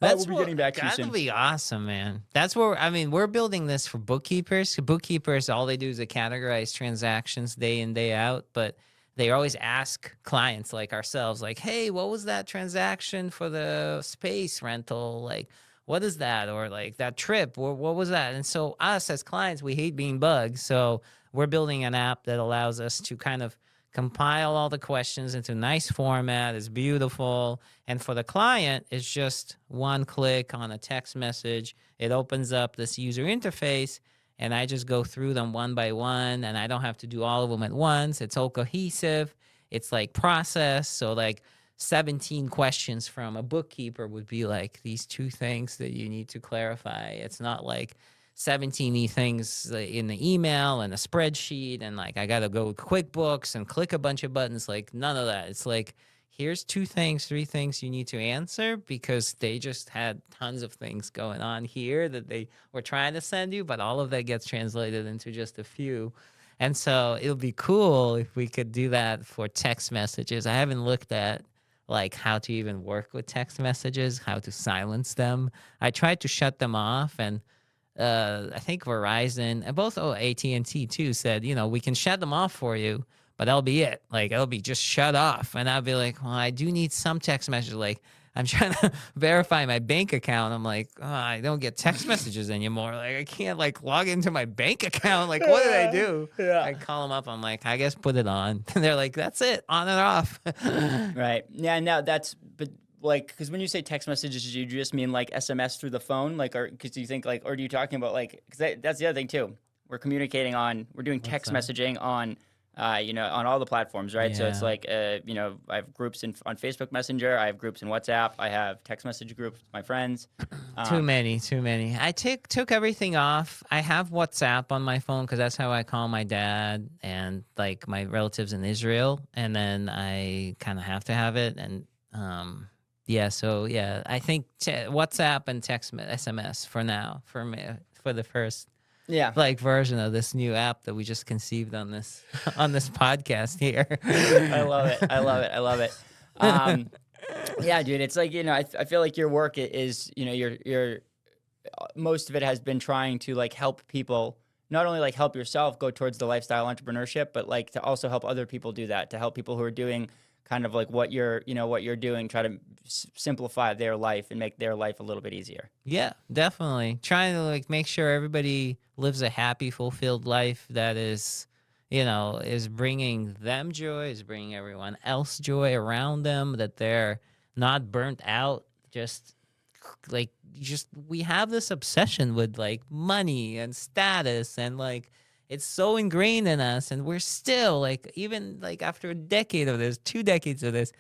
I will be getting back to you soon. That'll be awesome, man. That's where, we're building this for bookkeepers. Bookkeepers, all they do is they categorize transactions day in, day out, but they always ask clients like ourselves, like, hey, what was that transaction for the space rental? Like, what is that? Or like that trip, what was that? And so us as clients, we hate being bugged. So we're building an app that allows us to kind of compile all the questions into a nice format. It's beautiful. And for the client, it's just one click on a text message. It opens up this user interface, and I just go through them one by one, and I don't have to do all of them at once. It's all cohesive. It's like processed. So like 17 questions from a bookkeeper would be like these 2 things that you need to clarify. It's not like 17 things in the email and a spreadsheet and like I got to go QuickBooks and click a bunch of buttons. Like none of that. It's like, here's 2 things, 3 things you need to answer because they just had tons of things going on here that they were trying to send you, but all of that gets translated into just a few. And so it'll be cool if we could do that for text messages. I haven't looked at like how to even work with text messages, how to silence them. I tried to shut them off, and I think Verizon and both AT&T too said, we can shut them off for you, but that'll be it. Like it'll be just shut off. And I'll be like, well, I do need some text messages. Like I'm trying to verify my bank account. I'm like, I don't get text messages anymore. Like I can't like log into my bank account. Like what did I do? Yeah. I call them up. I'm like, I guess put it on. And they're like, that's it, on and off. Right. Yeah. Now but like, because when you say text messages, you just mean like SMS through the phone, like, or because you think like, or are you talking about like, because that's the other thing too. We're doing text messaging on. On all the platforms, right? Yeah. So it's like, I have groups on Facebook Messenger. I have groups in WhatsApp. I have text message groups with my friends. Too many. I took everything off. I have WhatsApp on my phone because that's how I call my dad and like my relatives in Israel. And then I kind of have to have it. And I think WhatsApp and SMS for now, for me, for the first like version of this new app that we just conceived on this podcast here. I love it. Yeah, dude, it's like, I feel like your work is, your most of it has been trying to like help people, not only like help yourself go towards the lifestyle entrepreneurship, but like to also help other people do that, to help people who are doing kind of like what you're doing, try to simplify their life and make their life a little bit easier. Yeah, definitely. Trying to like make sure everybody lives a happy, fulfilled life that is, is bringing them joy, is bringing everyone else joy around them, that they're not burnt out. We have this obsession with like money and status and like, it's so ingrained in us, and we're still like, even like after a decade of this, 2 decades of this,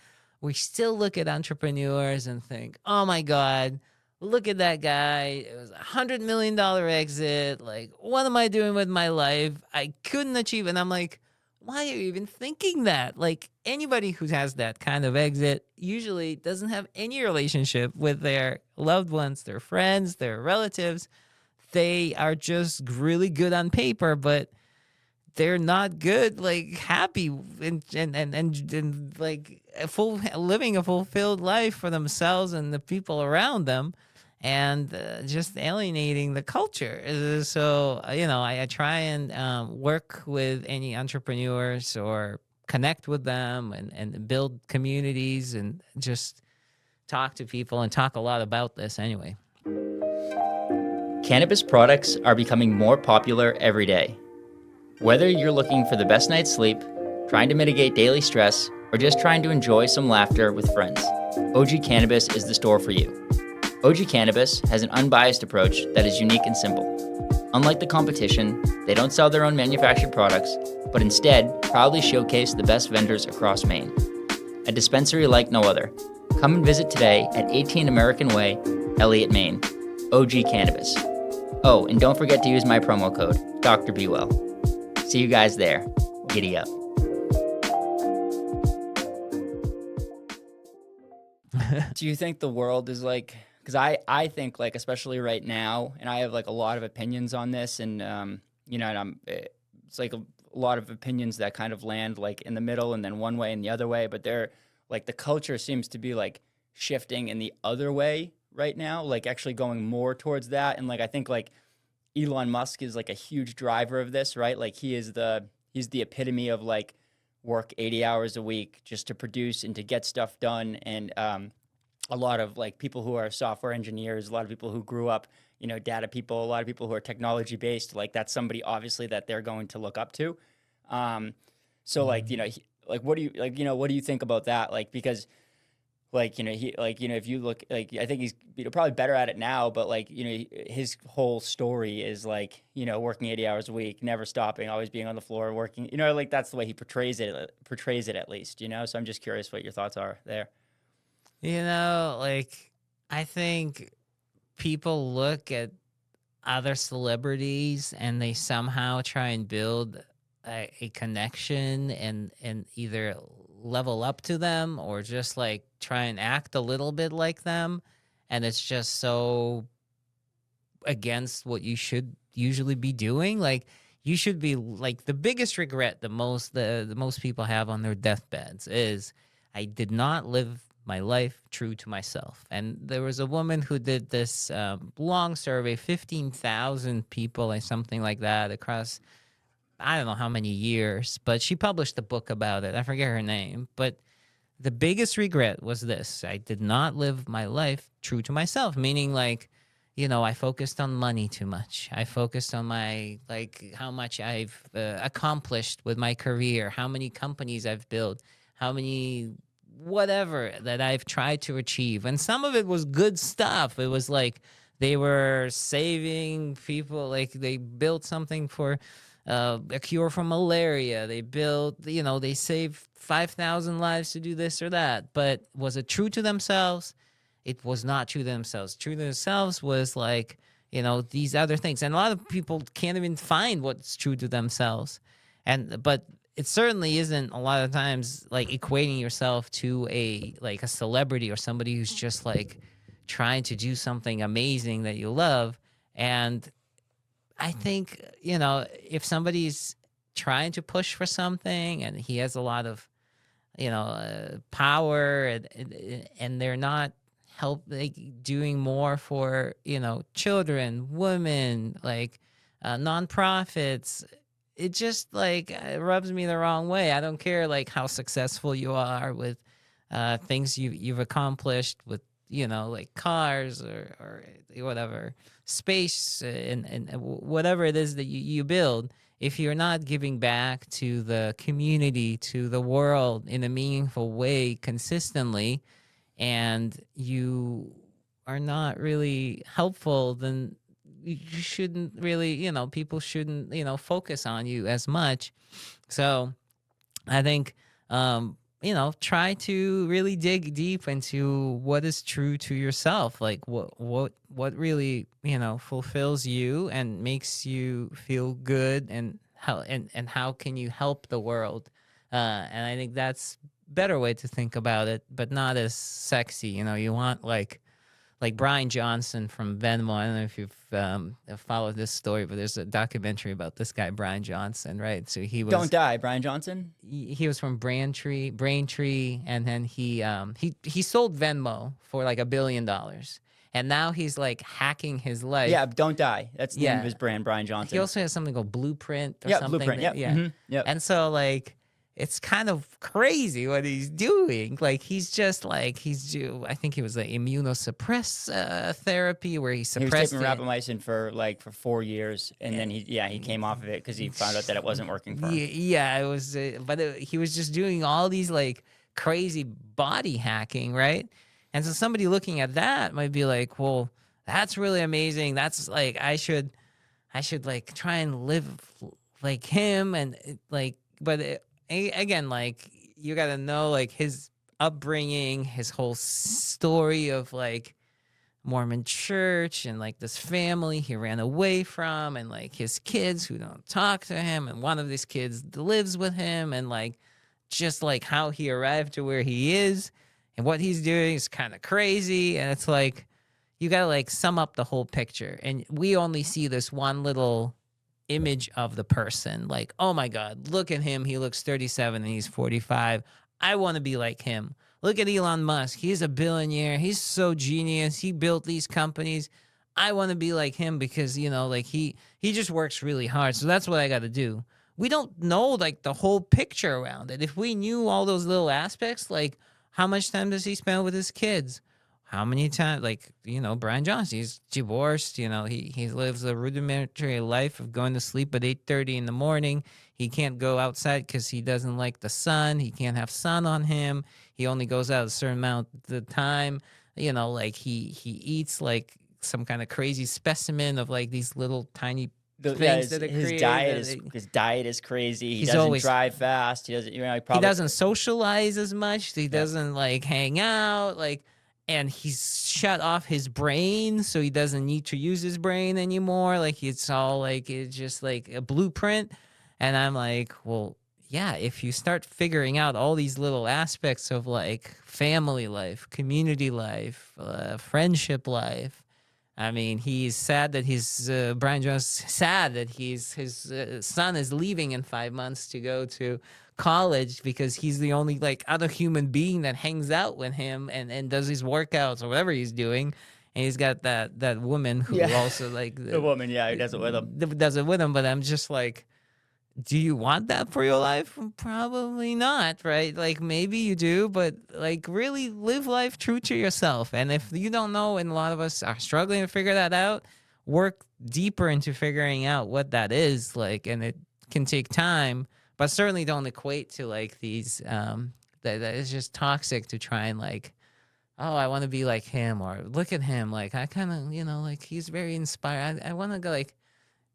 we still look at entrepreneurs and think, oh my God, look at that guy. It was $100 million exit. Like, what am I doing with my life? I couldn't achieve. And I'm like, why are you even thinking that? Like anybody who has that kind of exit usually doesn't have any relationship with their loved ones, their friends, their relatives. They are just really good on paper, but they're not good, like happy and like living a fulfilled life for themselves and the people around them, and just alienating the culture. So, I try and work with any entrepreneurs or connect with them and build communities and just talk to people and talk a lot about this anyway. Cannabis products are becoming more popular every day. Whether you're looking for the best night's sleep, trying to mitigate daily stress, or just trying to enjoy some laughter with friends, OG Cannabis is the store for you. OG Cannabis has an unbiased approach that is unique and simple. Unlike the competition, they don't sell their own manufactured products, but instead proudly showcase the best vendors across Maine. A dispensary like no other. Come and visit today at 18 American Way, Elliott, Maine. OG Cannabis. Oh, and don't forget to use my promo code, Dr. BeeWell. See you guys there. Giddy up. Do you think the world is like, because I think like, especially right now, and I have like a lot of opinions on this, and it's like a lot of opinions that kind of land like in the middle and then one way and the other way, but they're like, the culture seems to be like shifting in the other way right now, like actually going more towards that. And like, I think like Elon Musk is like a huge driver of this, right? Like he's the epitome of like work 80 hours a week just to produce and to get stuff done. And a lot of like people who are software engineers, a lot of people who grew up, data people, a lot of people who are technology based, like that's somebody obviously that they're going to look up to. So like, what do you think about that? Like, because if you look, like, I think he's probably better at it now, but like, his whole story is like, working 80 hours a week, never stopping, always being on the floor working, like that's the way he portrays it at least, so I'm just curious what your thoughts are there. Like I think people look at other celebrities and they somehow try and build a connection and either level up to them or just like try and act a little bit like them, and it's just so against what you should usually be doing. Like you should be like the biggest regret the most people have on their deathbeds is I did not live my life true to myself. And there was a woman who did this long survey, 15,000 people or something like that across I don't know how many years, but she published a book about it. I forget her name, but the biggest regret was this: I did not live my life true to myself, meaning like, I focused on money too much. I focused on my, like, how much I've accomplished with my career, how many companies I've built, how many whatever that I've tried to achieve. And some of it was good stuff. It was like they were saving people, like they built something for a cure for malaria. They built, they saved 5,000 lives to do this or that. But was it true to themselves? It was not true to themselves. True to themselves was like, these other things. And a lot of people can't even find what's true to themselves. But it certainly isn't a lot of times like equating yourself to a celebrity or somebody who's just like trying to do something amazing that you love. And I think, if somebody's trying to push for something and he has a lot of, power and they're not doing more for, children, women, like nonprofits, it just like it rubs me the wrong way. I don't care like how successful you are with things you've accomplished with, like cars or whatever, space and whatever it is that you build. If you're not giving back to the community, to the world in a meaningful way consistently, and you are not really helpful, then you shouldn't really, people shouldn't, focus on you as much. So I think, try to really dig deep into what is true to yourself. Like what really, fulfills you and makes you feel good, and how can you help the world? And I think that's better way to think about it, but not as sexy. You want like Brian Johnson from Venmo. I don't know if you've followed this story, but there's a documentary about this guy, Brian Johnson, right? So he was Don't Die, Brian Johnson. He was from Braintree, and then he sold Venmo for like $1 billion, and now he's like hacking his life. Yeah, Don't Die. That's the name of his brand, Brian Johnson. He also has something called Blueprint or something. Blueprint. Yeah. Mm-hmm. Yep. And so like, it's kind of crazy what he's doing. Like he's just like I think he was like immunosuppress therapy where he suppressed. He was taking rapamycin for 4 years, and then he came off of it because he found out that it wasn't working for him. Yeah, it was, he was just doing all these like crazy body hacking, right? And so somebody looking at that might be like, well, that's really amazing. That's like I should like try and live like him, and again, like you got to know like his upbringing, his whole story of like Mormon church and like this family he ran away from, and like his kids who don't talk to him, and one of these kids lives with him, and like just like how he arrived to where he is and what he's doing is kind of crazy. And it's like you got to like sum up the whole picture, and we only see this one little image of the person. Like, oh my God, look at him. He looks 37 and he's 45. I want to be like him. Look at Elon Musk. He's a billionaire. He's so genius. He built these companies. I want to be like him because, like he just works really hard. So that's what I got to do. We don't know like the whole picture around it. If we knew all those little aspects, like how much time does he spend with his kids? How many times, like, Brian Johnson, he's divorced, he lives a rudimentary life of going to sleep at 8:30 in the morning. He can't go outside because he doesn't like the sun. He can't have sun on him. He only goes out a certain amount of the time. Like he eats like some kind of crazy specimen of like these little tiny things that are created. His diet is crazy. He doesn't drive fast. He doesn't, he doesn't socialize as much. He doesn't like hang out. Like, and he's shut off his brain, so he doesn't need to use his brain anymore. Like it's all like it's just like a blueprint. And I'm like, well, yeah, if you start figuring out all these little aspects of like family life, community life, friendship life. I mean, he's sad that Brian Jones sad that his son is leaving in 5 months to go to college because he's the only like other human being that hangs out with him and does his workouts or whatever he's doing. And he's got that woman who Yeah. also like The woman, yeah, who does it with him. does it with him. But I'm just like, do you want that for your life? Probably not, right? Like maybe you do, but like really live life true to yourself. And if you don't know, and a lot of us are struggling to figure that out, work deeper into figuring out what that is like, and it can take time, but certainly don't equate to like these that is just toxic to try and like, oh, I want to be like him, or look at him, like I kind of, like he's very inspired. I want to go like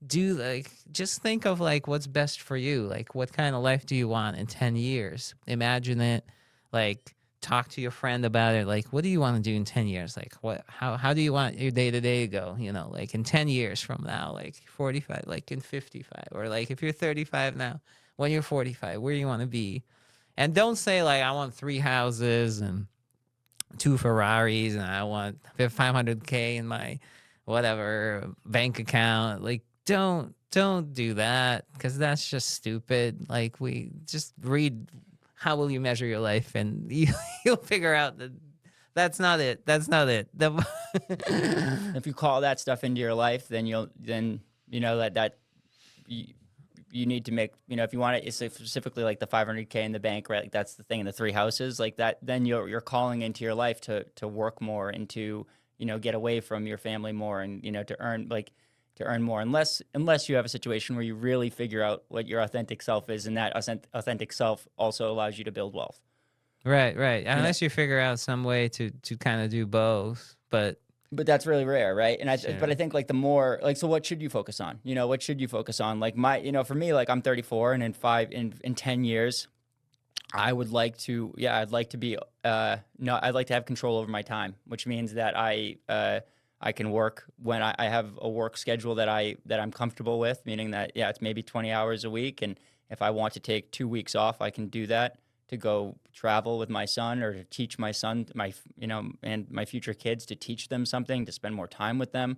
do like just think of like what's best for you, like what kind of life do you want in 10 years, imagine it, like talk to your friend about it, like what do you want to do in 10 years, like how do you want your day-to-day to go, like in 10 years from now, like 45, like in 55, or like if you're 35 now, when you're 45, where do you want to be? And don't say like I want 3 houses and 2 Ferraris and I want 500K in my whatever bank account. Like don't do that, because that's just stupid. Like we just read How Will You Measure Your Life, and you'll figure out that that's not it. If you call that stuff into your life, then you need to make, if you want it, it's specifically like the 500K in the bank, right? Like that's the thing, in the 3 houses, like that, then you're calling into your life to work more and to, get away from your family more and, to earn more, unless you have a situation where you really figure out what your authentic self is, and that authentic self also allows you to build wealth. Right. Unless you figure out some way to kind of do both, but that's really rare, right? And Sure. But I think like the more like, so what should you focus on? What should you focus on? Like for me, like I'm 34, and in 10 years, I would like to, I'd like to be, I'd like to have control over my time, which means that I can work when I have a work schedule that I'm comfortable with, meaning that, it's maybe 20 hours a week. And if I want to take 2 weeks off, I can do that to go travel with my son, or to teach my son, and my future kids, to teach them something, to spend more time with them.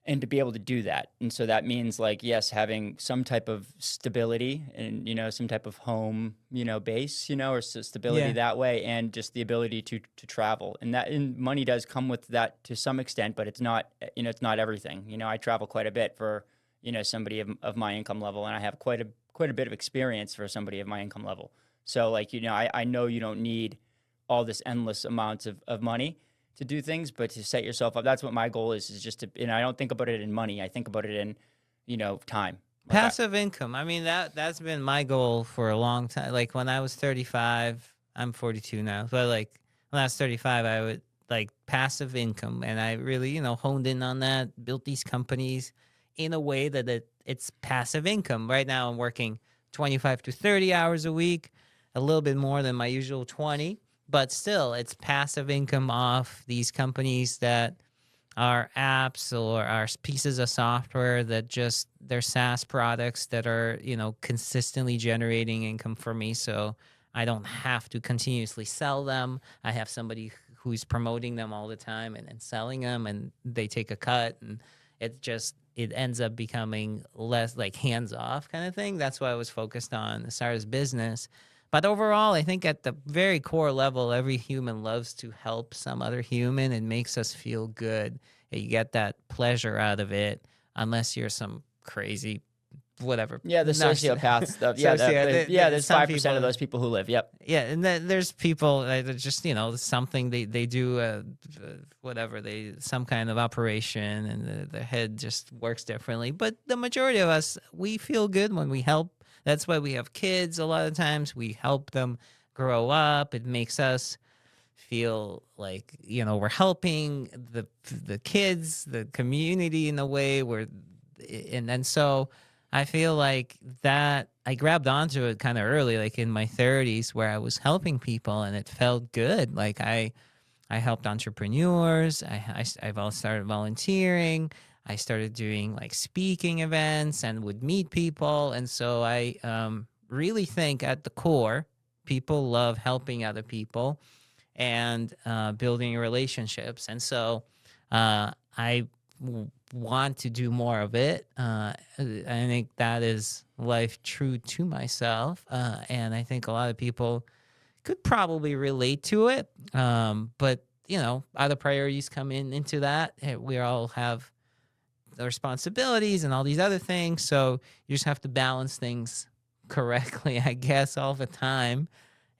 And to be able to do that. And so that means like, yes, having some type of stability and, some type of home, base, or stability that way, and just the ability to travel. And money does come with that to some extent, but it's not, it's not everything. I travel quite a bit for, somebody of my income level, and I have quite a bit of experience for somebody of my income level. So like, I know you don't need all this endless amounts of money to do things, but to set yourself up. That's what my goal is just to, I don't think about it in money. I think about it in, time. Like passive income. I mean, that's been my goal for a long time. Like when I was 35, I'm 42 now, but like when I was 35, I would like passive income, and I really, honed in on that, built these companies in a way that it's passive income. Right now I'm working 25 to 30 hours a week, a little bit more than my usual 20. But still, it's passive income off these companies that are apps or are pieces of software that just, they're SaaS products that are, consistently generating income for me. So I don't have to continuously sell them. I have somebody who's promoting them all the time and selling them, and they take a cut, and it ends up becoming less like hands-off kind of thing. That's what I was focused on as far as business. But overall, I think at the very core level, every human loves to help some other human. It makes us feel good. You get that pleasure out of it, unless you're some crazy, whatever. the sociopath stuff. There's 5% of those people who live. Yep. Yeah, and then there's people that just, something they do, whatever, some kind of operation, and the head just works differently. But the majority of us, we feel good when we help. That's why we have kids. A lot of times we help them grow up. It makes us feel like, we're helping the kids, the community in a way where, and so I feel like that I grabbed onto it kind of early, like in my 30s, where I was helping people and it felt good. Like I helped entrepreneurs. I've all started volunteering. I started doing like speaking events and would meet people. And so I really think at the core, people love helping other people and building relationships. And so I want to do more of it. I think that is life true to myself. And I think a lot of people could probably relate to it. But, you know, other priorities come into that. We all have the responsibilities and all these other things. So you just have to balance things correctly, I guess, all the time.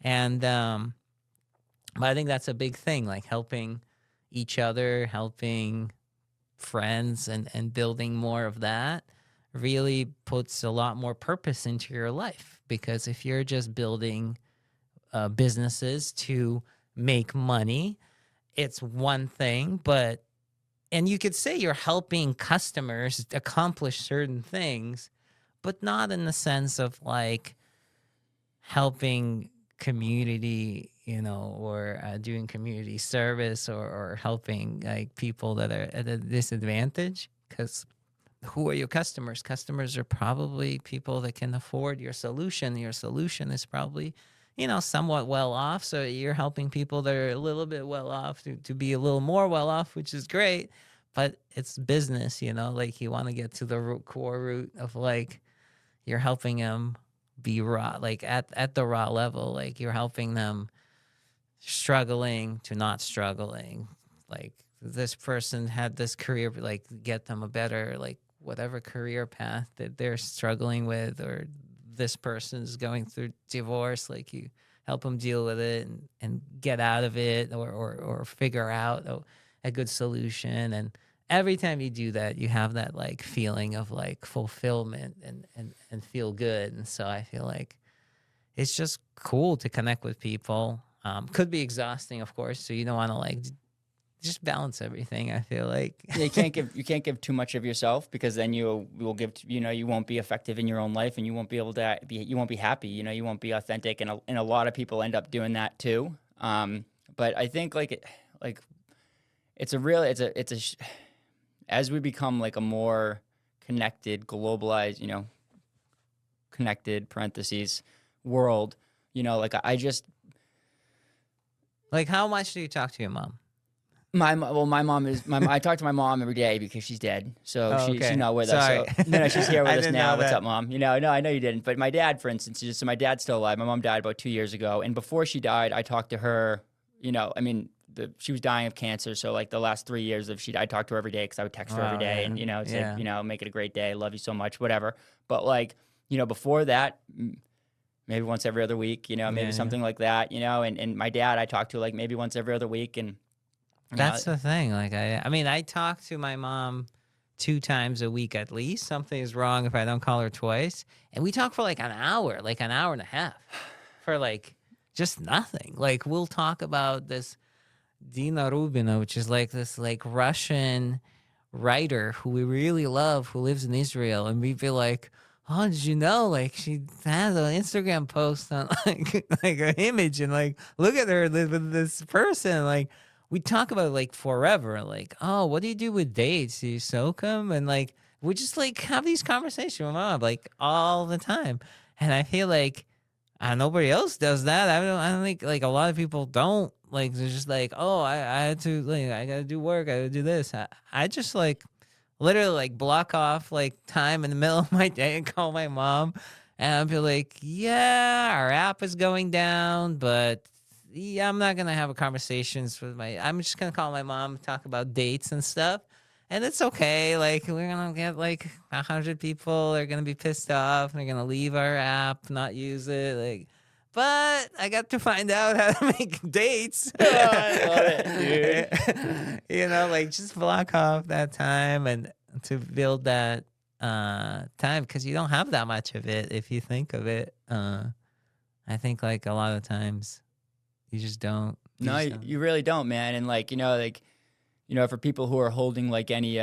And, but I think that's a big thing, like helping each other, helping friends, and building more of that really puts a lot more purpose into your life. Because if you're just building businesses to make money, it's one thing, and you could say you're helping customers accomplish certain things, but not in the sense of like helping community, you know, or doing community service, or helping like people that are at a disadvantage. Because who are your customers? Customers are probably people that can afford your solution. Your solution is probably, you know, somewhat well off. So you're helping people that are a little bit well off to be a little more well off, which is great. But it's business, you know, like you want to get to the core root of like you're helping them be raw, like at the raw level, like you're helping them struggling to not struggling. Like this person had this career, like get them a better, like whatever career path that they're struggling with, or this person's going through divorce, like you help them deal with it and get out of it, or figure out a good solution. And every time you do that, you have that like feeling of like fulfillment and feel good. And so I feel like it's just cool to connect with people. Could be exhausting, of course. So you don't want to like just balance everything. I feel like You can't give too much of yourself, because then you will give, you know, you won't be effective in your own life, and you won't be able to you won't be happy, you know, you won't be authentic, and a lot of people end up doing that too. But I think as we become like a more connected, globalized, you know, connected parentheses world, you know, like I just like how much do you talk to your mom? my mom is I talk to my mom every day because she's dead, so Oh, okay. she's not with Sorry. us. So, no, she's here with I us didn't now. know What's that. up, Mom? You know, no, I know you didn't. But my dad, for instance, so my dad's still alive. My mom died about 2 years ago, and before she died, I talked to her. You know, I mean, she was dying of cancer, so like the last 3 years I talked to her every day, because I would text her every Wow, day, yeah. and you know, say, Yeah. you know, make it a great day, love you so much, whatever. But like, you know, before that, maybe once every other week, you know, maybe Yeah. something like that, you know. And my dad, I talked to like maybe once every other week, and you know, That's the thing. Like I mean, I talk to my mom 2 times a week at least. Something is wrong if I don't call her twice. And we talk for like an hour and a half for like just nothing. Like we'll talk about this Dina Rubina, which is like this like Russian writer who we really love, who lives in Israel, and we'd be like, "Oh, did you know? Like she has an Instagram post on like an image, and like look at her with this person." Like we talk about it, like forever. Like, oh, what do you do with dates? Do you soak them? And like we just like have these conversations with mom like all the time, and I feel like nobody else does that. I don't think like a lot of people don't. Like they're just like, oh, I had to like I gotta do work, I gotta do this. I just like literally like block off like time in the middle of my day and call my mom, and I'll be like, yeah, our app is going down, but yeah, I'm not gonna have a conversations with I'm just gonna call my mom, talk about dates and stuff. And it's okay. Like we're gonna get like 100 people. They're gonna be pissed off. They're gonna leave our app, not use it. Like, but I got to find out how to make dates. Oh, I love it, dude. You know, like just block off that time and to build that time, because you don't have that much of it if you think of it. I think like a lot of times you just don't. No, you really don't, man. And like, you know, like for people who are holding like any,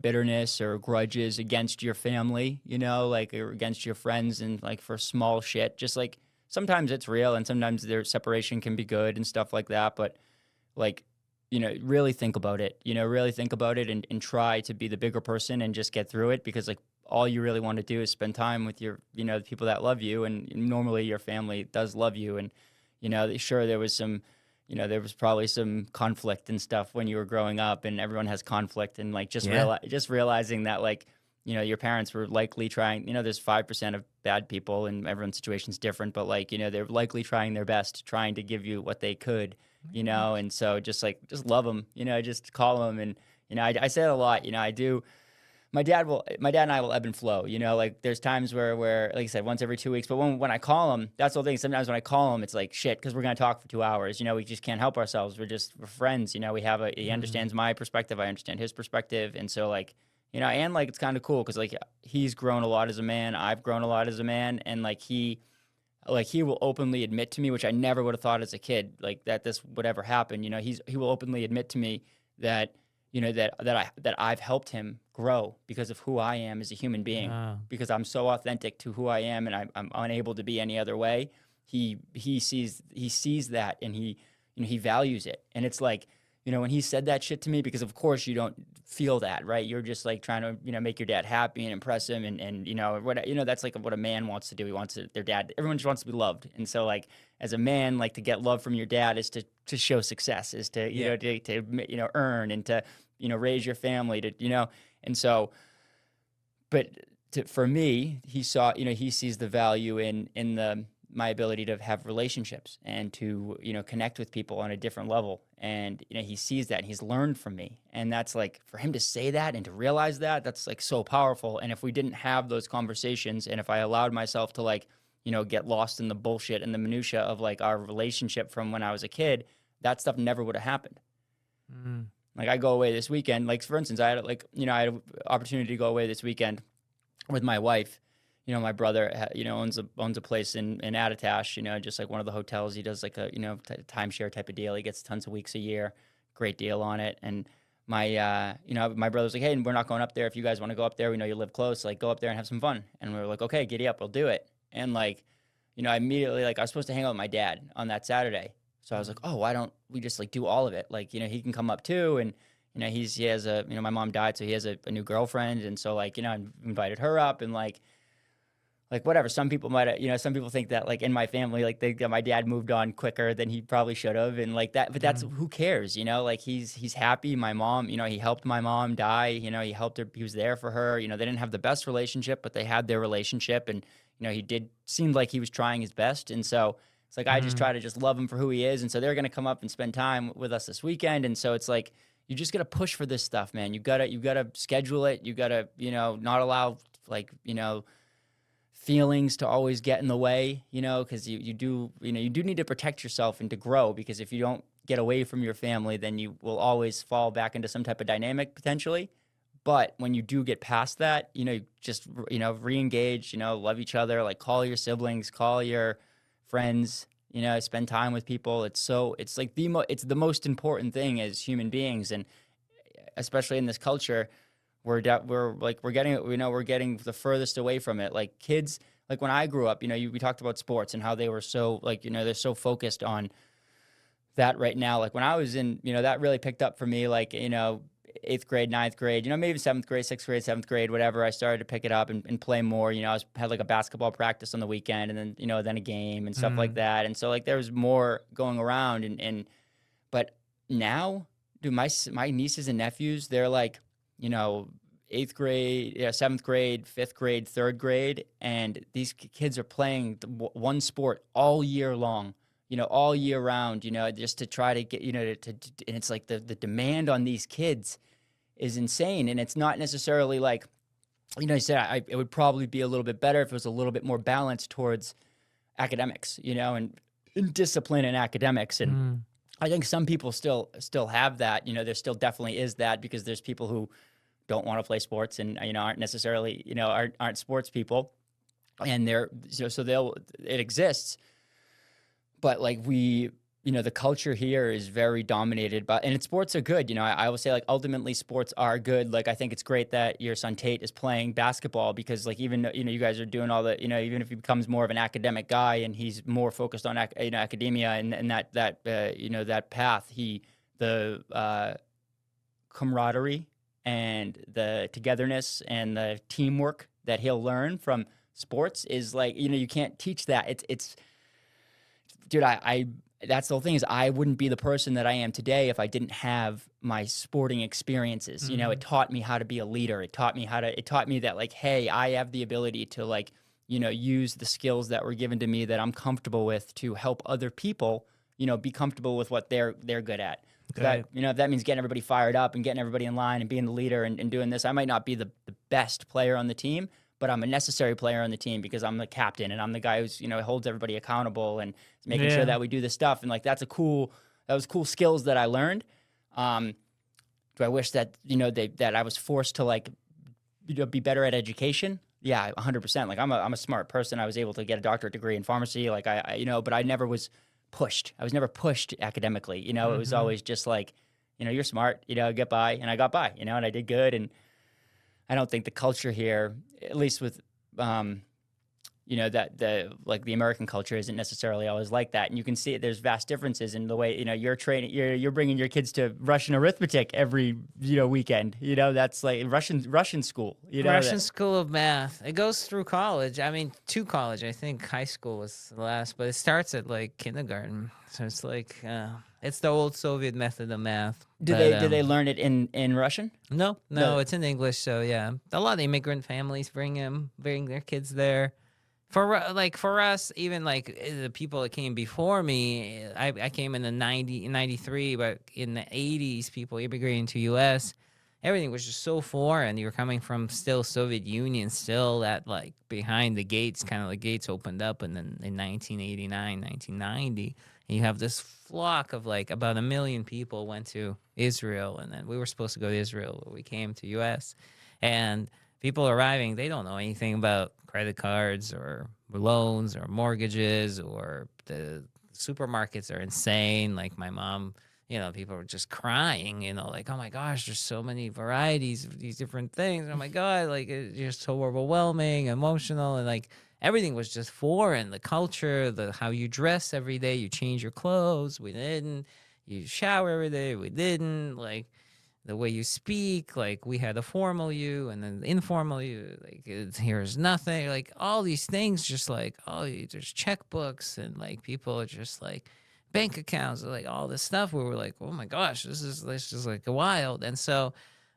bitterness or grudges against your family, like or against your friends and like for small shit, just like sometimes it's real and sometimes their separation can be good and stuff like that. But like, really think about it, really think about it and try to be the bigger person and just get through it because like all you really want to do is spend time with your, the people that love you. And normally your family does love you. And, sure, there was some, there was probably some conflict and stuff when you were growing up, and everyone has conflict. And like just Yeah. just realizing that like, your parents were likely trying. There's 5% of bad people, and everyone's situation's different. But like, they're likely trying their best, trying to give you what they could. And so just love them. Just call them, and I say it a lot. I do. My dad and I will ebb and flow, like there's times where, like I said, once every 2 weeks, but when I call him, that's the whole thing. Sometimes when I call him, it's like shit, cause we're going to talk for 2 hours. We just can't help ourselves. We're friends. He understands my perspective. I understand his perspective. And so like, and like, it's kind of cool. Cause like he's grown a lot as a man. I've grown a lot as a man. And like, he will openly admit to me, which I never would have thought as a kid, like that this would ever happen. He will openly admit to me that, that I've helped him grow because of who I am as a human being, Wow. because I'm so authentic to who I am, and I'm unable to be any other way. He sees that, and he values it. And it's like, when he said that shit to me, because of course you don't feel that, right? You're just like trying to, make your dad happy and impress him, and that's like what a man wants to do. He wants their dad. Everyone just wants to be loved, and so like as a man, like to get love from your dad is to show success, is to to earn and to raise your family to and so, but for me, he saw, he sees the value in my ability to have relationships and to, connect with people on a different level. And, he sees that and he's learned from me. And that's like, for him to say that and to realize that, that's like so powerful. And if we didn't have those conversations, and if I allowed myself to like, get lost in the bullshit and the minutia of like our relationship from when I was a kid, that stuff never would have happened. Mm. Like I go away this weekend, like for instance, I had an opportunity to go away this weekend with my wife. My brother, owns a place in Attitash, just like one of the hotels. He does like a, timeshare type of deal. He gets tons of weeks a year, great deal on it. And my brother's like, hey, we're not going up there. If you guys want to go up there, we know you live close, like go up there and have some fun. And we were like, okay, giddy up, we'll do it. And like, I immediately, like I was supposed to hang out with my dad on that Saturday. So I was like, oh, why don't we just like do all of it? Like, he can come up too. And, he has a, my mom died, so he has a new girlfriend. And so like, I invited her up, and like whatever. Some people might, some people think that like in my family, like my dad moved on quicker than he probably should have. And like that, but that's, who cares, like he's happy. My mom, he helped my mom die, he helped her, he was there for her. They didn't have the best relationship, but they had their relationship. And, he seemed like he was trying his best. And so it's like, I just try to just love him for who he is. And so they're going to come up and spend time with us this weekend. And so it's like, you just got to push for this stuff, man. You gotta schedule it. You gotta, not allow like, feelings to always get in the way, because you do need to protect yourself and to grow, because if you don't get away from your family, then you will always fall back into some type of dynamic potentially. But when you do get past that, just, re-engage, love each other, like call your siblings, call your friends, spend time with people. It's like it's the most important thing as human beings. And especially in this culture, we're getting the furthest away from it. Like kids, like when I grew up, we talked about sports and how they were so like, they're so focused on that right now. Like when I was in, that really picked up for me, like, 8th grade, 9th grade, maybe 7th grade, 6th grade, 7th grade, whatever. I started to pick it up and play more. Had like a basketball practice on the weekend, and then, then a game and stuff like that. And so like there was more going around, but now, dude, my nieces and nephews, they're like, 8th grade, 7th grade, 5th grade, 3rd grade. And these kids are playing one sport all year long, all year round, just to try to get, and it's like the demand on these kids is insane. And it's not necessarily like, you said, it would probably be a little bit better if it was a little bit more balanced towards academics, and discipline and academics. And I think some people still have that, there still definitely is that, because there's people who don't want to play sports and, aren't necessarily, aren't sports people, and they're, so it exists. But like we the culture here is very dominated by, and sports are good. I will say, like, ultimately sports are good. Like, I think it's great that your son Tate is playing basketball because, like, even, you guys are doing all the, even if he becomes more of an academic guy and he's more focused on, academia and that path, the camaraderie and the togetherness and the teamwork that he'll learn from sports is like, you can't teach that. It's, dude, I that's the whole thing is I wouldn't be the person that I am today if I didn't have my sporting experiences. It taught me how to be a leader. It taught me that, like, hey, I have the ability to, like, use the skills that were given to me that I'm comfortable with to help other people, be comfortable with what they're good at. Okay. If that means getting everybody fired up and getting everybody in line and being the leader and doing this, I might not be the best player on the team, but I'm a necessary player on the team because I'm the captain and I'm the guy who's, holds everybody accountable and is making sure that we do this stuff. And, like, that was cool skills that I learned. Do I wish that, that I was forced to, like, be better at education? Yeah, 100%. Like, I'm a smart person. I was able to get a doctorate degree in pharmacy. Like, but I never was pushed. I was never pushed academically. It was always just like, you're smart, get by. And I got by, and I did good. And I don't think the culture here, at least with, that the American culture isn't necessarily always like that. And you can see it. There's vast differences in the way, you're bringing your kids to Russian arithmetic every, weekend. That's like Russian school. Russian School of Math. It goes through college. I mean, to college. I think high school was the last, but it starts at, like, kindergarten. So it's like, it's the old Soviet method of math. Do they learn it in Russian? No, it's in English. So yeah, a lot of immigrant families bring their kids there. For us, even, like, the people that came before me, I came in the 93, but in the 80s, people immigrating to U.S., everything was just so foreign. You were coming from still Soviet Union, still that, like, behind the gates, kind of the gates opened up in 1989, 1990. And you have this flock of, like, about 1 million people went to Israel, and then we were supposed to go to Israel, but we came to U.S. And people arriving, they don't know anything about credit cards or loans or mortgages, or the supermarkets are insane. Like, my mom, people were just crying, like, oh my gosh, there's so many varieties of these different things. Oh my God, like, it's just so overwhelming, emotional, and, like, everything was just foreign. The culture, how you dress every day, you change your clothes, we didn't. You shower every day, we didn't. Like, the way you speak, like, we had a formal you and then the informal you, like, here's nothing, like, all these things, just like, there's checkbooks and, like, people are just, like, bank accounts, like, all this stuff where we're like, oh my gosh, this is like wild. And so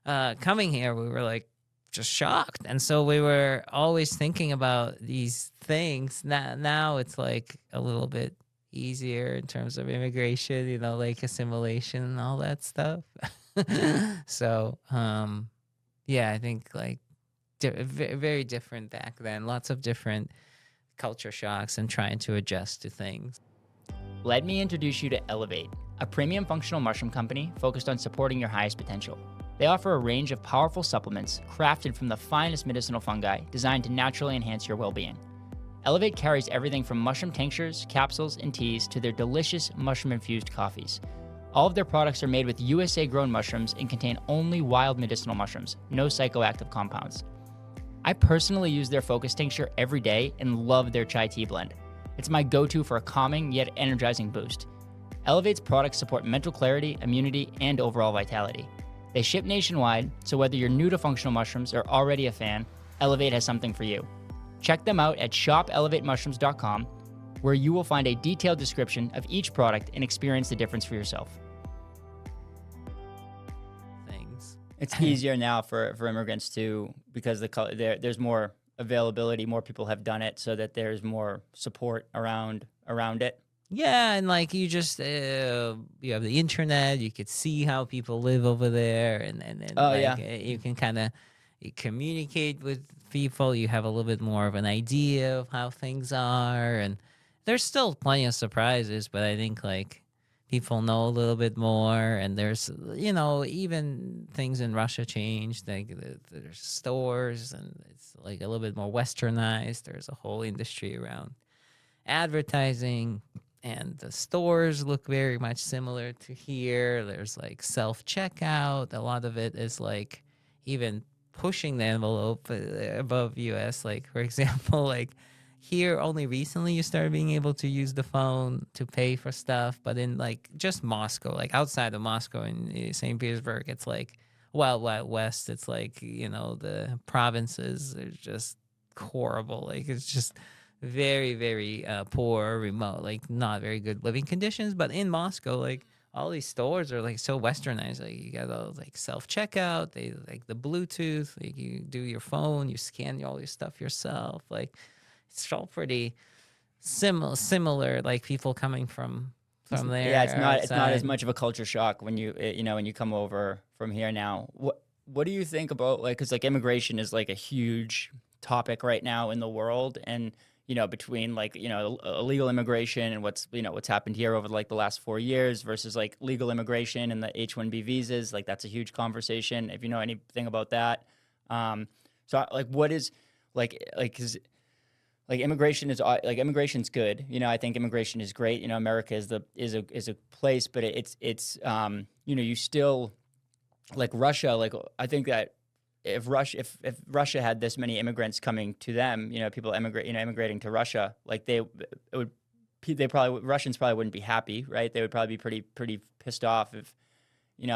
coming here, we were, like, just shocked. And so we were always thinking about these things. Now it's, like, a little bit easier in terms of immigration, like assimilation and all that stuff. So, yeah, I think, like, very different back then. Lots of different culture shocks and trying to adjust to things. Let me introduce you to Elevate, a premium functional mushroom company focused on supporting your highest potential. They offer a range of powerful supplements crafted from the finest medicinal fungi designed to naturally enhance your well-being. Elevate carries everything from mushroom tinctures, capsules, and teas to their delicious mushroom-infused coffees. All of their products are made with USA-grown mushrooms and contain only wild medicinal mushrooms, no psychoactive compounds. I personally use their focus tincture every day and love their chai tea blend. It's my go-to for a calming yet energizing boost. Elevate's products support mental clarity, immunity, and overall vitality. They ship nationwide, so whether you're new to functional mushrooms or already a fan, Elevate has something for you. Check them out at shopelevatemushrooms.com, where you will find a detailed description of each product and experience the difference for yourself. It's easier now for immigrants too, because there's more availability, more people have done it, so that there's more support around it. Yeah, and, like, you just you have the internet, you could see how people live over there, and you can kind of communicate with people. You have a little bit more of an idea of how things are, and there's still plenty of surprises, but I think, like, people know a little bit more, and there's, even things in Russia changed. Like, there's stores, and it's, like, a little bit more westernized. There's a whole industry around advertising. and the stores look very much similar to here. There's like self checkout. A lot of it is like even pushing the envelope above US. Like, for example, like here only recently you started being able to use the phone to pay for stuff, but in like just Moscow, like outside of Moscow in St. Petersburg, it's like Wild Wild West. It's like, the provinces are just horrible. Like it's just very, very poor, remote, like not very good living conditions. But in Moscow, like all these stores are like so westernized. Like you got all like self checkout, they like the Bluetooth, like you do your phone, you scan all your stuff yourself. Like it's all pretty similar. Like people coming from there. Yeah, it's not as outside. much of a culture shock when when you come over from here now. What do you think about, like, because like immigration is like a huge topic right now in the world, and between like illegal immigration and what's happened here over like the last 4 years versus like legal immigration and the H-1B visas, like that's a huge conversation. If you know anything about that, so like what is is like immigration's good. I think immigration is great. America is a place, but it's you still, like Russia. Like I think that if Russia had this many immigrants coming to them, people immigrating to Russia, like Russians probably wouldn't be happy, right? They would probably be pretty pissed off if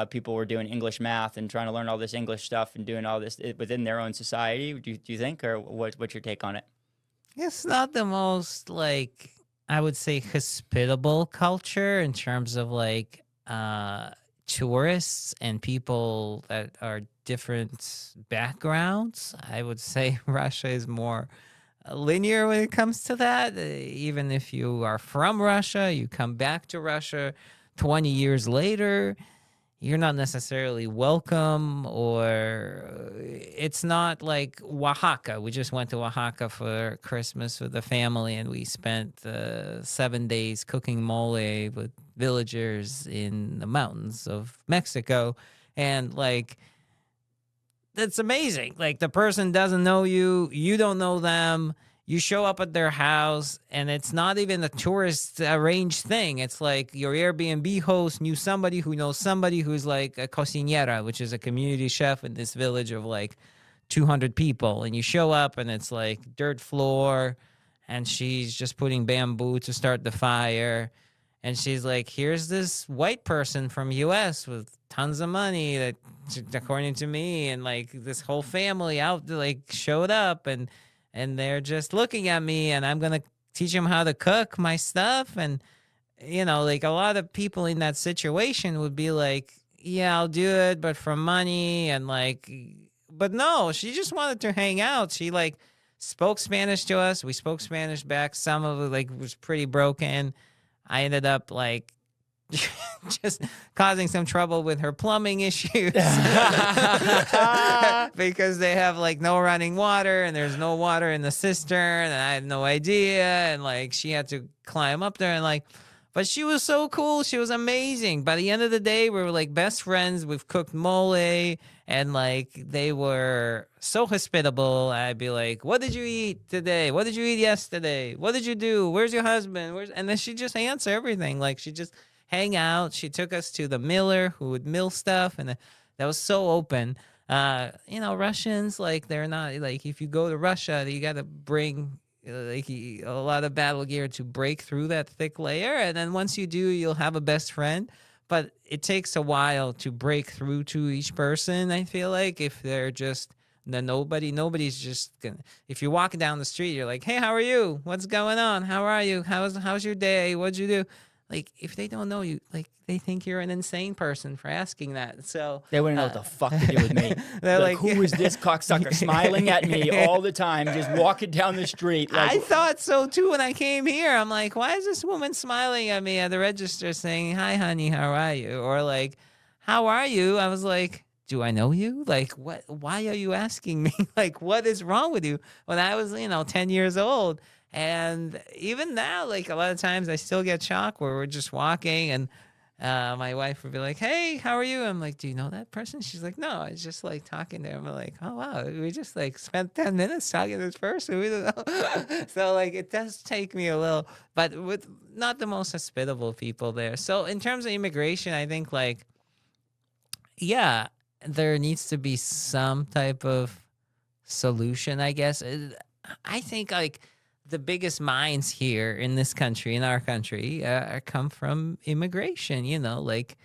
people were doing English math and trying to learn all this English stuff and doing all this within their own society. Do you think, or what's your take on it? It's not the most, like, I would say, hospitable culture in terms of like tourists and people that are different backgrounds. I would say Russia is more linear when it comes to that. Even if you are from Russia, you come back to Russia 20 years later, you're not necessarily welcome, or it's not like Oaxaca. We just went to Oaxaca for Christmas with the family, and we spent 7 days cooking mole with villagers in the mountains of Mexico. And like, that's amazing. Like the person doesn't know you, you don't know them. You show up at their house, and it's not even a tourist arranged thing. It's like your Airbnb host knew somebody who knows somebody who's like a cocinera, which is a community chef in this village of like 200 people. And you show up, and it's like dirt floor, and she's just putting bamboo to start the fire. And she's like, here's this white person from US with tons of money that, according to me, and like this whole family out like showed up, and they're just looking at me, and I'm going to teach them how to cook my stuff. And, like a lot of people in that situation would be like, yeah, I'll do it, but for money. And like, but no, she just wanted to hang out. She like spoke Spanish to us. We spoke Spanish back. Some of it like was pretty broken. I ended up like just causing some trouble with her plumbing issues because they have like no running water, and there's no water in the cistern, and I had no idea, and like she had to climb up there, and like, but she was so cool. She was amazing. By the end of the day, we were like best friends. We've cooked mole, and like they were so hospitable. I'd be like, what did you eat today? What did you eat yesterday? What did you do? Where's your husband? And then she just answer everything. Like she just hang out. She took us to the miller who would mill stuff, and that was so open. Russians, like they're not like, if you go to Russia, you got to bring like a lot of battle gear to break through that thick layer, and then once you do, you'll have a best friend. But it takes a while to break through to each person. I feel like if they're just nobody's just gonna. If you walk down the street, you're like, hey, how are you? What's going on? How are you? How's your day? What'd you do? Like, if they don't know you, like, they think you're an insane person for asking that. So they wouldn't know what the fuck to do with me. They're like, who is this cocksucker smiling at me all the time, just walking down the street? Like, I thought so too when I came here. I'm like, why is this woman smiling at me at the register saying, hi, honey, how are you? Or like, how are you? I was like, do I know you? Like, what? Why are you asking me? Like, what is wrong with you? When I was, 10 years old. And even now, like a lot of times I still get shocked where we're just walking, and my wife would be like, "Hey, how are you?" I'm like, "Do you know that person?" She's like, "No, I was just like talking to him." I'm like, "Oh wow, we just like spent 10 minutes talking to this person. We don't know." So like, it does take me a little, but with not the most hospitable people there. So in terms of immigration, I think like, yeah, there needs to be some type of solution, I guess. I think like the biggest minds here in this country, in our country, come from immigration. Like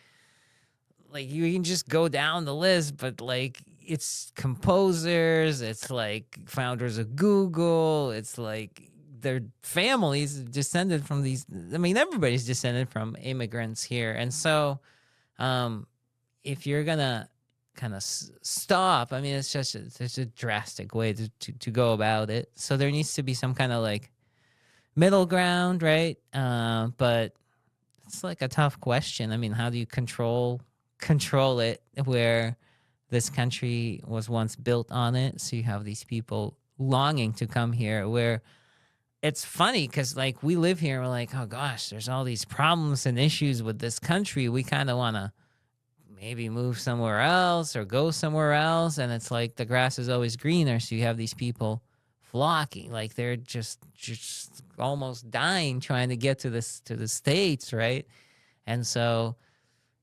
you can just go down the list, but like it's composers, it's like founders of Google, it's like their families descended from these. I mean, everybody's descended from immigrants here, and so um, if you're gonna kind of stop, I mean, it's a drastic way to go about it. So there needs to be some kind of like middle ground, right? But it's like a tough question. I mean, how do you control it where this country was once built on it? So you have these people longing to come here where it's funny because like we live here and we're like, oh gosh, there's all these problems and issues with this country. We kind of want to maybe move somewhere else or go somewhere else. And it's like the grass is always greener. So you have these people flocking, like they're just almost dying trying to get to the States, right? And so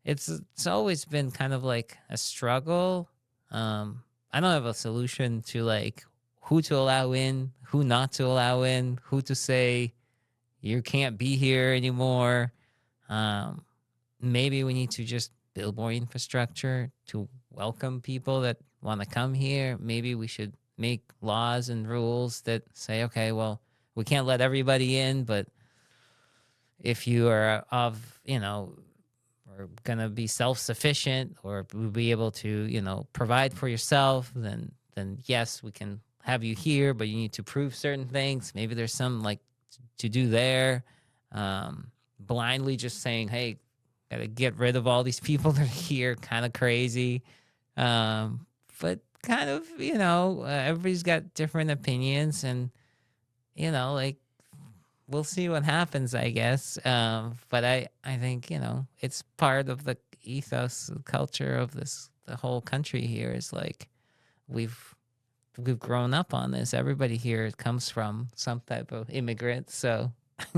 it's always been kind of like a struggle. I don't have a solution to like who to allow in, who not to allow in, who to say you can't be here anymore. Maybe we need to just build more infrastructure to welcome people that want to come here. Maybe we should make laws and rules that say, okay, well, we can't let everybody in, but if you are or going to be self-sufficient or be able to, provide for yourself, then yes, we can have you here, but you need to prove certain things. Maybe there's some like to do there. Blindly just saying, hey, got to get rid of all these people that are here, kind of crazy. But kind of, everybody's got different opinions and, like, we'll see what happens, I guess. But I think, it's part of the ethos, culture of the whole country here is like, we've grown up on this. Everybody here comes from some type of immigrant. So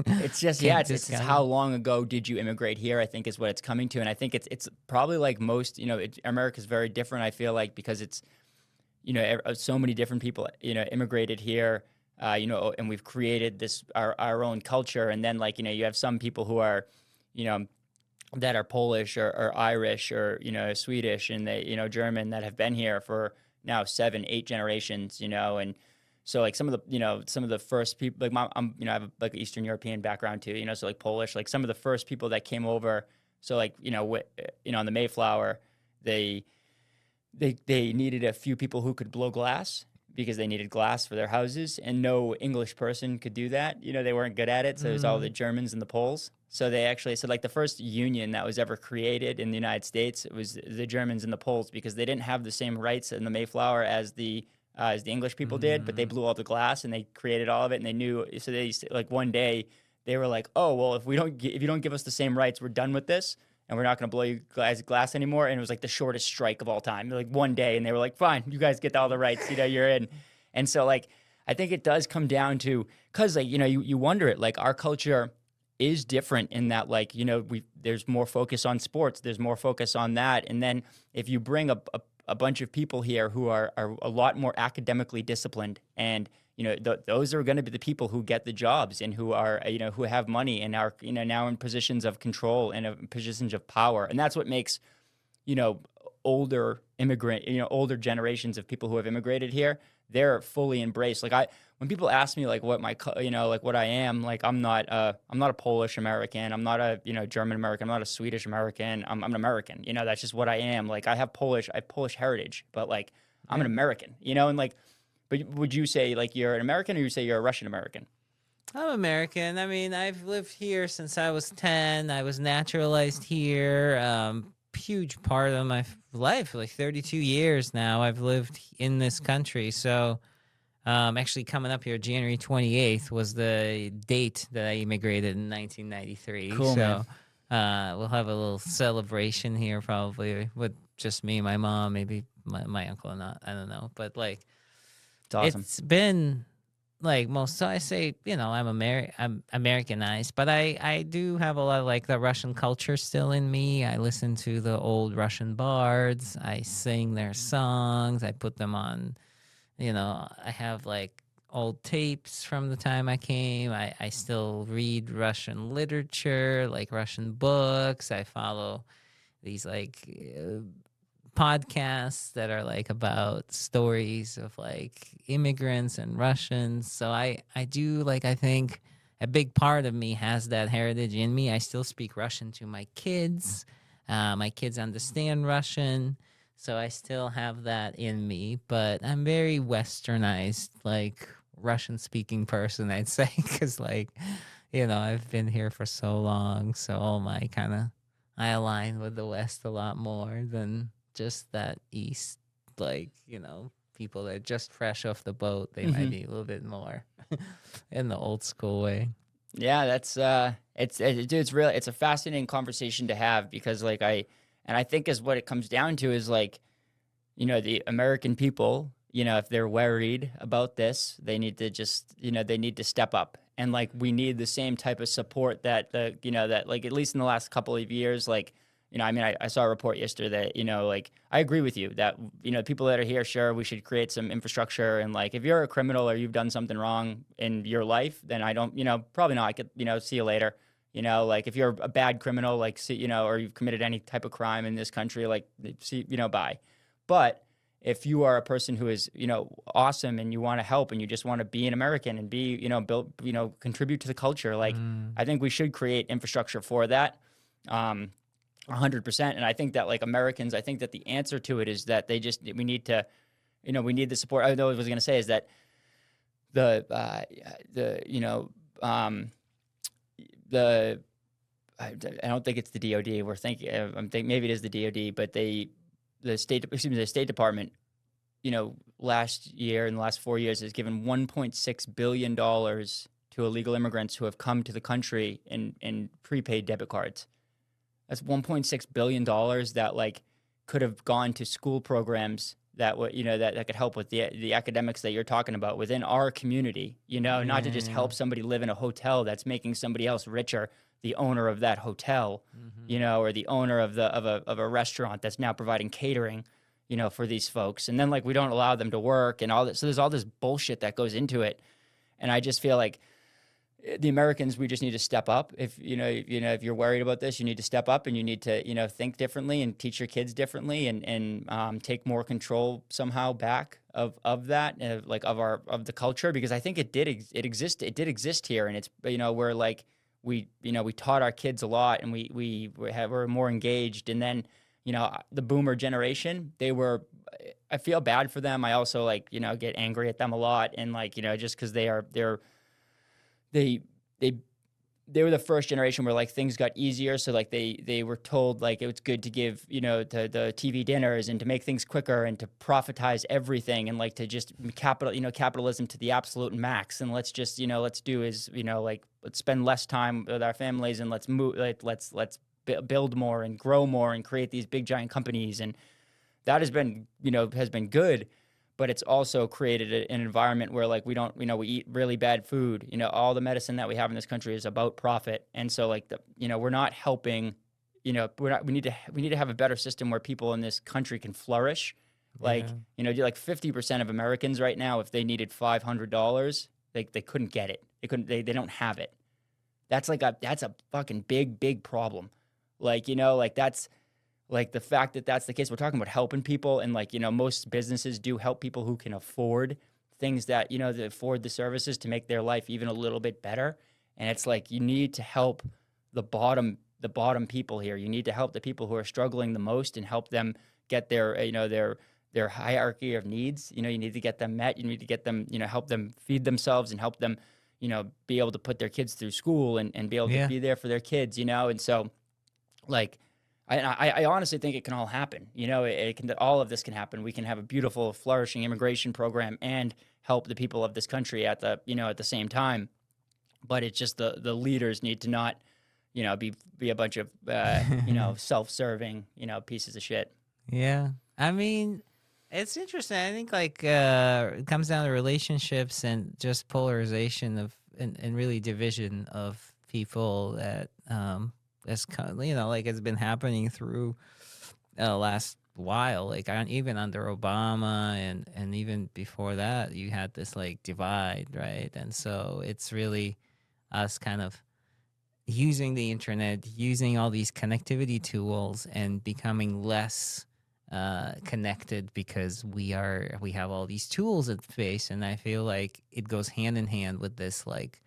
it's just, yeah, it's how long ago did you immigrate here, I think is what it's coming to. And I think it's probably like most, America's very different, I feel like, because it's, so many different people, immigrated here, and we've created this, our own culture. And then like, you have some people who are, that are Polish or Irish or, Swedish and they, German that have been here for now 7-8 generations, and so like some of the first people, like I have like an Eastern European background too, so like Polish, like some of the first people that came over. So like, on the Mayflower, they needed a few people who could blow glass because they needed glass for their houses, and no English person could do that. They weren't good at it. So it was all the Germans and the Poles. So they actually said like the first union that was ever created in the United States, it was the Germans and the Poles because they didn't have the same rights in the Mayflower as the English people did, but they blew all the glass and they created all of it, and they knew. So they like one day they were like, oh well, if you don't give us the same rights, we're done with this. And we're not going to blow you guys glass anymore. And it was like the shortest strike of all time. Like one day, and they were like, fine, you guys get all the rights, you're in. And so like, I think it does come down to, cause like, you wonder it, like our culture is different in that like, there's more focus on sports, there's more focus on that. And then if you bring a bunch of people here who are a lot more academically disciplined and, those are going to be the people who get the jobs and who are, who have money and are, now in positions of control and positions of power. And that's what makes, older older generations of people who have immigrated here, they're fully embraced. Like when people ask me like what like what I am, like I'm not a Polish American. I'm not a, German American. I'm not a Swedish American. I'm an American. That's just what I am. Like I have Polish heritage, but like I'm an American, and like, but would you say like you're an American or you say you're a Russian American? I'm American. I mean, I've lived here since I was 10. I was naturalized here. Huge part of my life, like 32 years now, I've lived in this country. So actually coming up here, January 28th was the date that I immigrated in 1993. Cool, so, We'll have a little celebration here, probably with just me, my mom, maybe my uncle, or not. I don't know, but like It's awesome. it's been like most. So I say, I'm Americanized, but I do have a lot of like the Russian culture still in me. I listen to the old Russian bards. I sing their songs. I put them on. I have like old tapes from the time I came. I still read Russian literature, like Russian books. I follow these like podcasts that are like about stories of like immigrants and Russians. So I do like, I think a big part of me has that heritage in me. I still speak Russian to my kids. My kids understand Russian. So I still have that in me, but I'm very westernized, like Russian speaking person, I'd say, because like, I've been here for so long. So all my kind of, I align with the West a lot more than just that East, like, people that are just fresh off the boat. They might be a little bit more in the old school way. Yeah, that's dude, it's real. It's a fascinating conversation to have because I think is what it comes down to is like, the American people, if they're worried about this, they need to just, they need to step up. And like, we need the same type of support that that like, at least in the last couple of years, like, I saw a report yesterday that, like, I agree with you that, people that are here, sure, we should create some infrastructure. And like, if you're a criminal or you've done something wrong in your life, then I don't, probably not. I could, see you later. Like if you're a bad criminal, like, see, or you've committed any type of crime in this country, like, see, bye. But if you are a person who is, awesome and you want to help and you just want to be an American and be, build, contribute to the culture, like, I think we should create infrastructure for that. 100%. And I think that like Americans, I think that the answer to it is that we need to, we need the support. I know what I was going to say is that I don't think it's the DOD. I'm thinking maybe it is the DOD, but the State Department, last year in the last 4 years has given $1.6 billion to illegal immigrants who have come to the country in prepaid debit cards. That's $1.6 billion that like could have gone to school programs that would, that could help with the academics that you're talking about within our community, not to just help somebody live in a hotel that's making somebody else richer, the owner of that hotel, or the owner of a restaurant that's now providing catering, for these folks. And then like we don't allow them to work and all that. So there's all this bullshit that goes into it. And I just feel like the Americans, we just need to step up. If if you're worried about this, you need to step up and you need to think differently and teach your kids differently and take more control somehow back of that of the culture, because I think it did exist here, and it's we're like we taught our kids a lot and we're more engaged. And then the boomer generation, I feel bad for them. I also get angry at them a lot, and just because they were the first generation where like things got easier. So like they were told like it was good to give, the TV dinners and to make things quicker and to profitize everything and like to just capitalism to the absolute max. And let's just, let's do is, let's spend less time with our families and let's move, let's build more and grow more and create these big giant companies. And that has been good. But it's also created an environment where like we don't, we eat really bad food. All the medicine that we have in this country is about profit. And so like we're not helping, we need to have a better system where people in this country can flourish. Like, like 50% of Americans right now, if they needed $500, they couldn't get it. They don't have it. That's a fucking big problem. That's, like the fact that that's the case. We're talking about helping people, and most businesses do help people who can afford things that that afford the services to make their life even a little bit better. And it's like you need to help the bottom people here. You need to help the people who are struggling the most and help them get their their hierarchy of needs. You need to get them met. You need to get them help them feed themselves and help them be able to put their kids through school and be able to be there for their kids. And so like. I honestly think it can all happen. All of this can happen. We can have a beautiful, flourishing immigration program and help the people of this country at the same time. But it's just the leaders need to not, be a bunch of self-serving pieces of shit. Yeah. I mean, it's interesting. I think like it comes down to relationships and just polarization of and really division of people that like it's been happening through last while. Like even under Obama and even before that, you had this like divide, right? And so it's really us kind of using the internet, using all these connectivity tools, and becoming less connected because we have all these tools in space. And I feel like it goes hand in hand with this like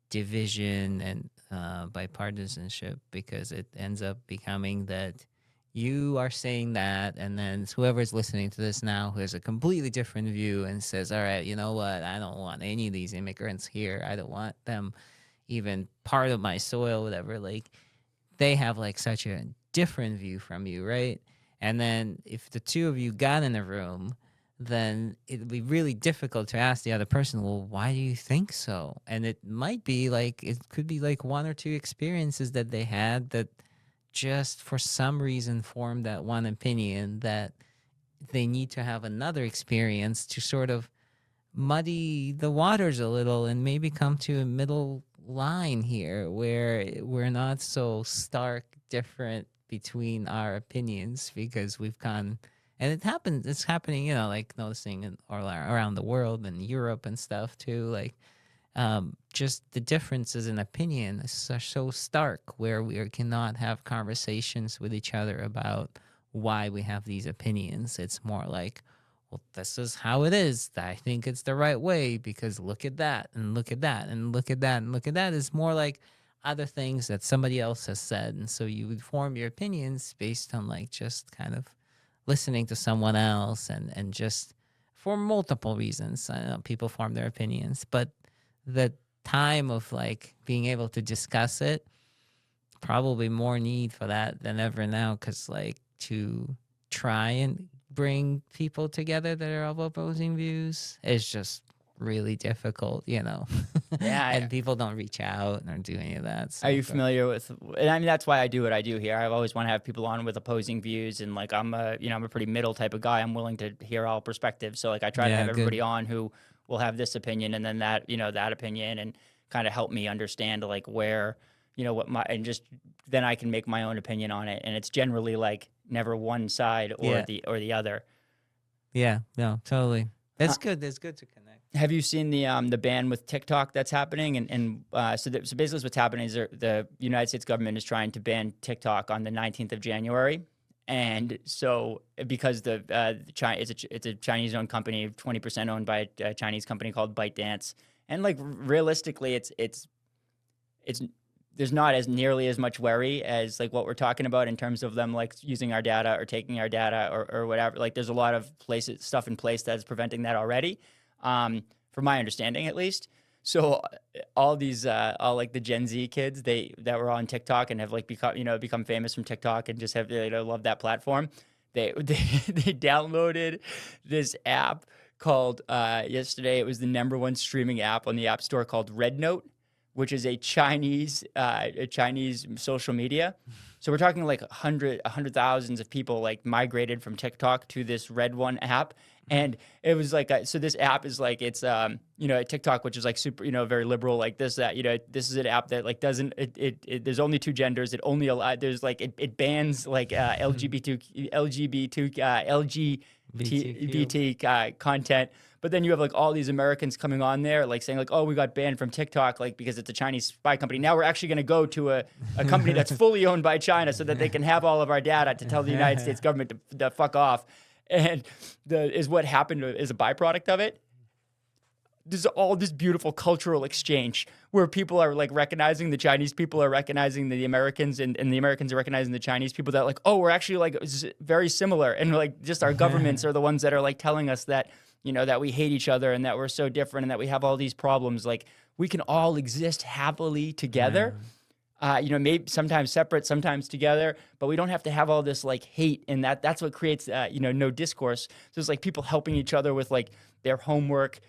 division and bipartisanship, because it ends up becoming that you are saying that, and then whoever's listening to this now who has a completely different view and says, all right, you know what, I don't want any of these immigrants here, I don't want them even part of my soil, whatever. Like, they have like such a different view from you, right? And then if the two of you got in a room, then it'd be really difficult to ask the other person, well, why do you think so? And it might be like, it could be like one or two experiences that they had that just for some reason formed that one opinion, that they need to have another experience to sort of muddy the waters a little and maybe come to a middle line here where we're not so stark different between our opinions, because we've gone, and it's happening, like noticing around the world and Europe and stuff too, like just the differences in opinion are so stark where we cannot have conversations with each other about why we have these opinions. It's more like, well, this is how it is. I think it's the right way because look at that and look at that and look at that and look at that. Is more like other things that somebody else has said. And so you would form your opinions based on like just kind of listening to someone else and just for multiple reasons. I know people form their opinions, but the time of like being able to discuss it, probably more need for that than ever now, because like to try and bring people together that are of opposing views is just really difficult, Yeah. And people don't reach out or do any of that. So, Are you familiar with? And I mean, that's why I do what I do here. I always want to have people on with opposing views, and like I'm a pretty middle type of guy. I'm willing to hear all perspectives. So like I try to have everybody on who will have this opinion and then that that opinion, and kind of help me understand like where what my, and just then I can make my own opinion on it. And it's generally like never one side or the other. Yeah, no, totally. That's good. It's good to connect. Have you seen the ban with TikTok that's happening? So basically what's happening is the United States government is trying to ban TikTok on the 19th of January. And so because it's a Chinese-owned company, 20% owned by a Chinese company called ByteDance. And like realistically, it's there's not nearly as much worry as like what we're talking about in terms of them like using our data or taking our data or whatever. Like there's a lot of stuff in place that's preventing that already. From my understanding, at least. So all these, all like the Gen Z kids, that were on TikTok and have like become famous from TikTok and just have love that platform. They downloaded this app called yesterday. It was the #1 streaming app on the App Store called Red Note, which is a Chinese social media. So we're talking like hundred thousands of people like migrated from TikTok to this Red One app. And it was like, so this app is like, it's, TikTok, which is like super, very liberal, like this, that, this is an app that like doesn't, there's only two genders. It only there's like, it bans like LGBT content. But then you have like all these Americans coming on there, like saying like, oh, we got banned from TikTok, like because it's a Chinese spy company. Now we're actually going to go to a company that's fully owned by China so that they can have all of our data to tell the United States government to fuck off. And is what happened as a byproduct of it. There's all this beautiful cultural exchange where people are like recognizing the Chinese people are recognizing the Americans and the Americans are recognizing the Chinese people, that like, oh, we're actually like very similar. And like just our governments are the ones that are like telling us that, that we hate each other and that we're so different and that we have all these problems. Like we can all exist happily together. Maybe sometimes separate, sometimes together, but we don't have to have all this like hate, and that's what creates no discourse. So it's like people helping each other with like their homework,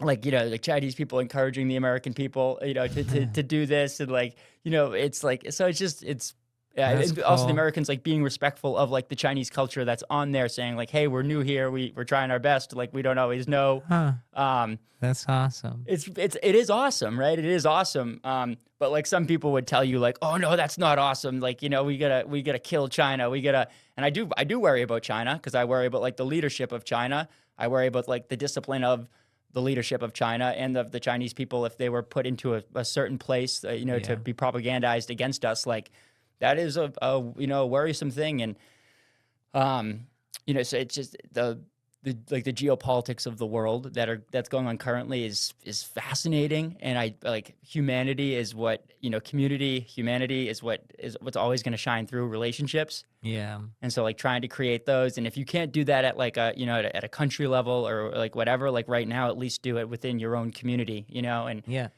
like, like Chinese people encouraging the American people, to do this. And like, it's like, so it's, yeah. That's And also the cool. Americans like being respectful of like the Chinese culture that's on there, saying like, hey, we're new here. We're trying our best. Like, we don't always know. Huh. Um, That's awesome. it is awesome, right? It is awesome. But like some people would tell you like, oh no, that's not awesome. Like, we gotta kill China. And I do worry about China, because I worry about like the leadership of China. I worry about like the discipline of the leadership of China and of the Chinese people, if they were put into a certain place, to Yeah. be propagandized against us. Like, that is a worrisome thing. And so it's just the like the geopolitics of the world that's going on currently is fascinating. And I like humanity is what, humanity is what's always going to shine through relationships. Yeah. And so like trying to create those, and if you can't do that at like a, at a country level or like whatever, like right now, at least do it within your own community, and Yeah.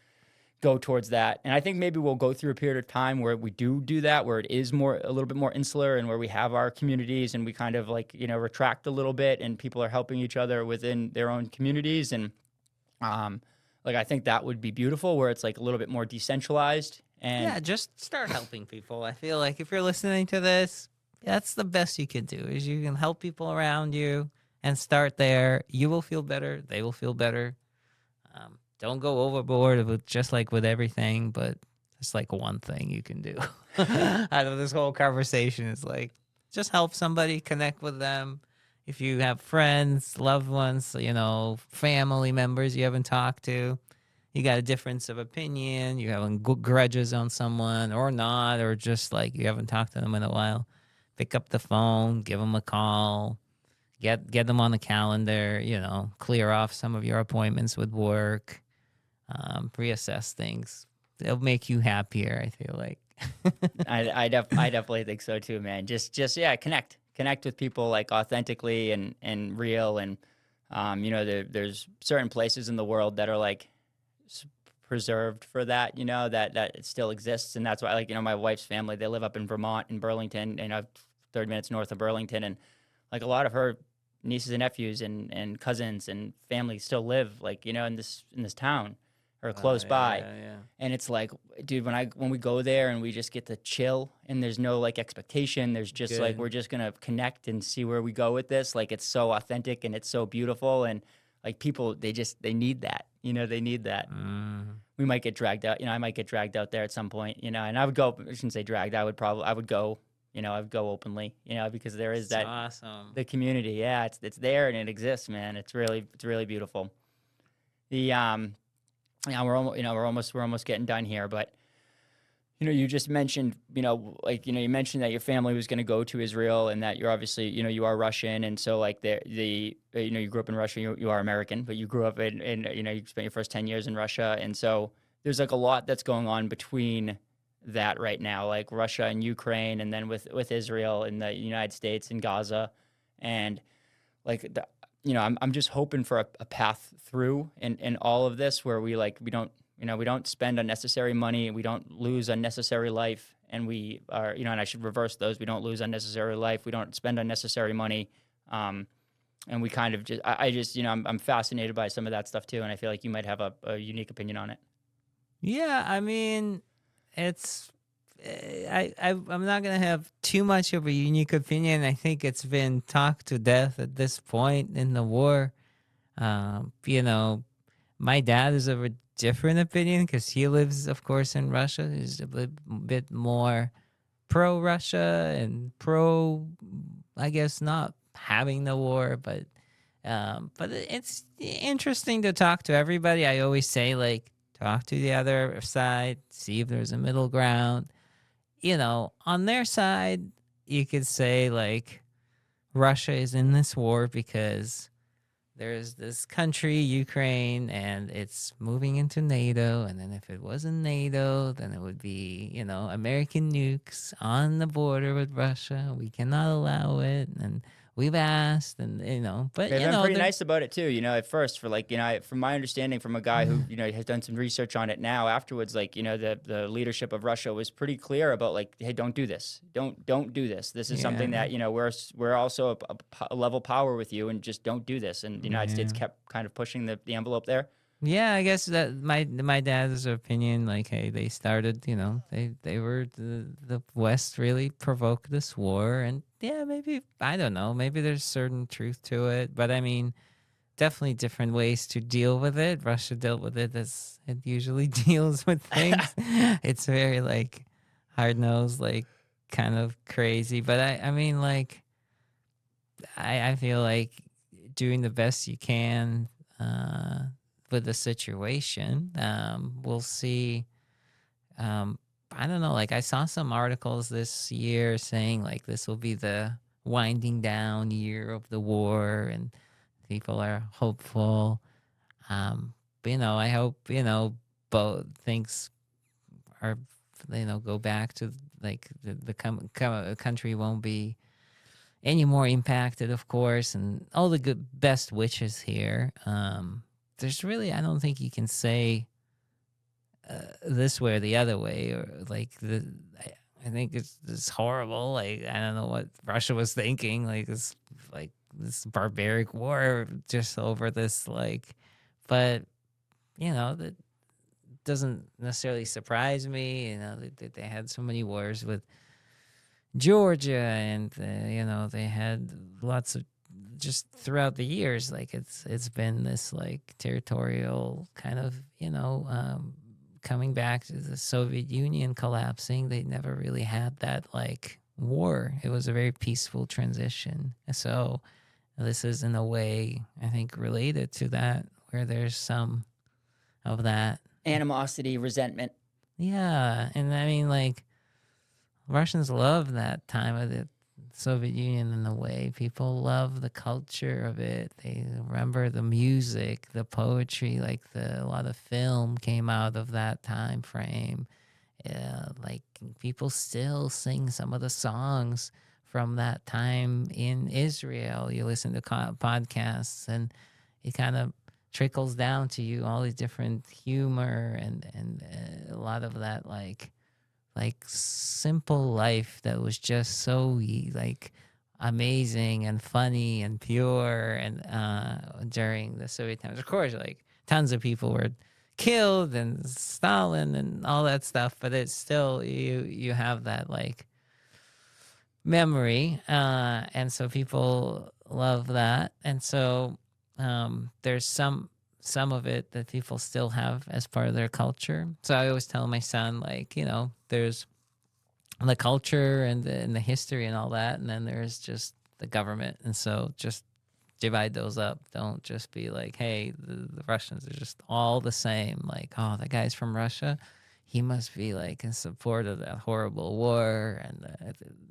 go towards that. And I think maybe we'll go through a period of time where we do that, where it is a little bit more insular, and where we have our communities and we kind of like, retract a little bit, and people are helping each other within their own communities. And like, I think that would be beautiful, where it's like a little bit more decentralized. And Yeah, just start helping people. I feel like if you're listening to this, that's the best you can do, is you can help people around you and start there. You will feel better. They will feel better. Don't go overboard with just like with everything, but it's like one thing you can do out of this whole conversation is like, just help somebody, connect with them. If you have friends, loved ones, family members you haven't talked to, you got a difference of opinion, you having grudges on someone or not, or just like you haven't talked to them in a while, pick up the phone, give them a call, get them on the calendar, clear off some of your appointments with work, reassess things. It'll make you happier, I feel like. I definitely think so too, man. Just yeah, connect with people like authentically and real. And there's certain places in the world that are like preserved for that, that it still exists. And that's why, like, my wife's family, they live up in Vermont, in Burlington, 30 minutes north of Burlington. And like a lot of her nieces and nephews and cousins and family still live like, in this town or close by. Yeah. And it's like, dude, when we go there and we just get to chill, and there's no like expectation, there's just like, Good. we're just gonna connect and see where we go with this. Like, it's so authentic and it's so beautiful. And like, people, they need that, they need that. We might get dragged out, I might get dragged out there at some point, and I would go, I shouldn't say dragged, I would go, I'd go openly, because there is That's that, awesome. the community. Yeah, it's there and it exists, man. It's really beautiful. The yeah, we're almost getting done here, but you just mentioned, like, you mentioned that your family was going to go to Israel, and that you're obviously, you are Russian, and so like you grew up in Russia, you are American, but you grew up in you spent your first 10 years in Russia, and so there's like a lot that's going on between that right now, like Russia and Ukraine, and then with Israel and the United States and Gaza, and like I'm just hoping for a path through in all of this, where we don't spend unnecessary money, we don't lose unnecessary life, and we are, and I should reverse those. We don't lose unnecessary life, we don't spend unnecessary money, and we kind of I'm fascinated by some of that stuff too, and I feel like you might have a unique opinion on it. Yeah, I mean, it's I'm not gonna have too much of a unique opinion. I think it's been talked to death at this point in the war. My dad is of a different opinion because he lives, of course, in Russia. He's a bit more pro-Russia and pro, I guess, not having the war, but it's interesting to talk to everybody. I always say, like, talk to the other side, see if there's a middle ground. On their side, you could say, like, Russia is in this war because there's this country, Ukraine, and it's moving into NATO. And then if it wasn't NATO, then it would be, American nukes on the border with Russia. We cannot allow it. And we've asked, and, but, They've been pretty nice about it too, at first, for like, from my understanding from a guy who, has done some research on it now afterwards, like, the leadership of Russia was pretty clear about like, hey, don't do this. Don't do this. This is something that, we're also a level power with you, and just don't do this. And the United States kept kind of pushing the envelope there. Yeah, I guess that my dad's opinion, like, hey, they started, they were the West really provoked this war, and yeah, maybe I don't know, maybe there's certain truth to it, but I mean, definitely different ways to deal with it. Russia dealt with it as it usually deals with things. It's very like hard nosed, like kind of crazy, but I mean, like, I feel like doing the best you can uh, with the situation. We'll see. Um, I don't know. Like I saw some articles this year saying like this will be the winding down year of the war, and people are hopeful. But, I hope both things are go back to like the country won't be any more impacted, of course, and all the good best wishes here. There's really, I don't think you can say this way or the other way, or like I think it's horrible. Like I don't know what Russia was thinking. Like this barbaric war just over this but that doesn't necessarily surprise me. They had so many wars with Georgia, and they had lots of just throughout the years. Like it's been this like territorial kind of coming back to the Soviet Union collapsing. They never really had that like war. It was a very peaceful transition. So this is in a way I think related to that, where there's some of that. Animosity, resentment. Yeah, and I mean like Russians love that time of the Soviet Union in a way. People love the culture of it. They remember the music, the poetry, like a lot of film came out of that time frame. Like people still sing some of the songs from that time in Israel. You listen to podcasts and it kind of trickles down to you all these different humor and a lot of that like simple life that was just so like amazing and funny and pure, and during the Soviet times, of course, like tons of people were killed and Stalin and all that stuff, but it's still you have that like memory, and so people love that, and so there's some of it that people still have as part of their culture. So I always tell my son, like, there's the culture and the history and all that, and then there's just the government. And so just divide those up. Don't just be like, hey, the Russians are just all the same. Like, oh, that guy's from Russia, he must be like in support of that horrible war. And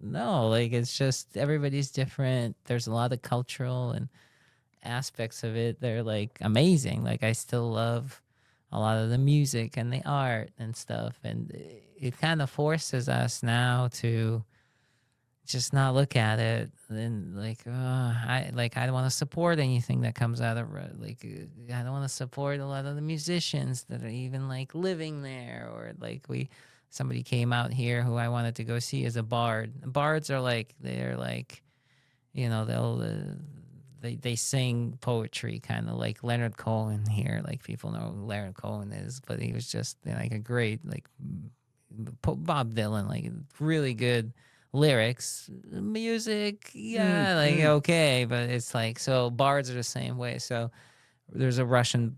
no, like it's just everybody's different. There's a lot of cultural and aspects of it. They're like amazing. Like I still love a lot of the music and the art and stuff, and it kind of forces us now to just not look at it and like I don't want to support anything that comes out of like I don't want to support a lot of the musicians that are even like living there, or like somebody came out here who I wanted to go see as a bard. Bards are like they're like they'll they sing poetry, kind of like Leonard Cohen here. Like people know who Leonard Cohen is, but he was just like a great like Bob Dylan, like really good lyrics, music, yeah, like okay, but it's like so bards are the same way. So there's a Russian.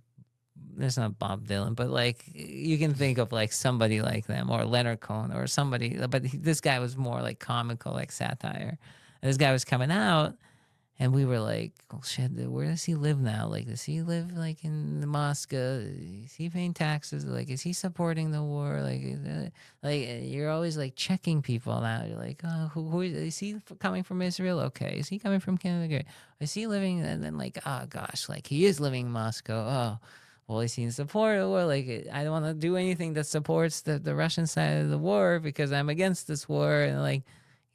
There's not Bob Dylan, but like you can think of like somebody like them or Leonard Cohen or somebody, but this guy was more like comical, like satire. And this guy was coming out. And we were like, oh shit, where does he live now? Like, does he live like in Moscow? Is he paying taxes? Like, is he supporting the war? Like you're always like checking people out. You're like, oh, who is he coming from Israel? Okay. Is he coming from Canada? Great. Is he living? And then like, oh gosh, like he is living in Moscow. Oh, well, is he in support of the war? Like, I don't want to do anything that supports the Russian side of the war because I'm against this war. And like,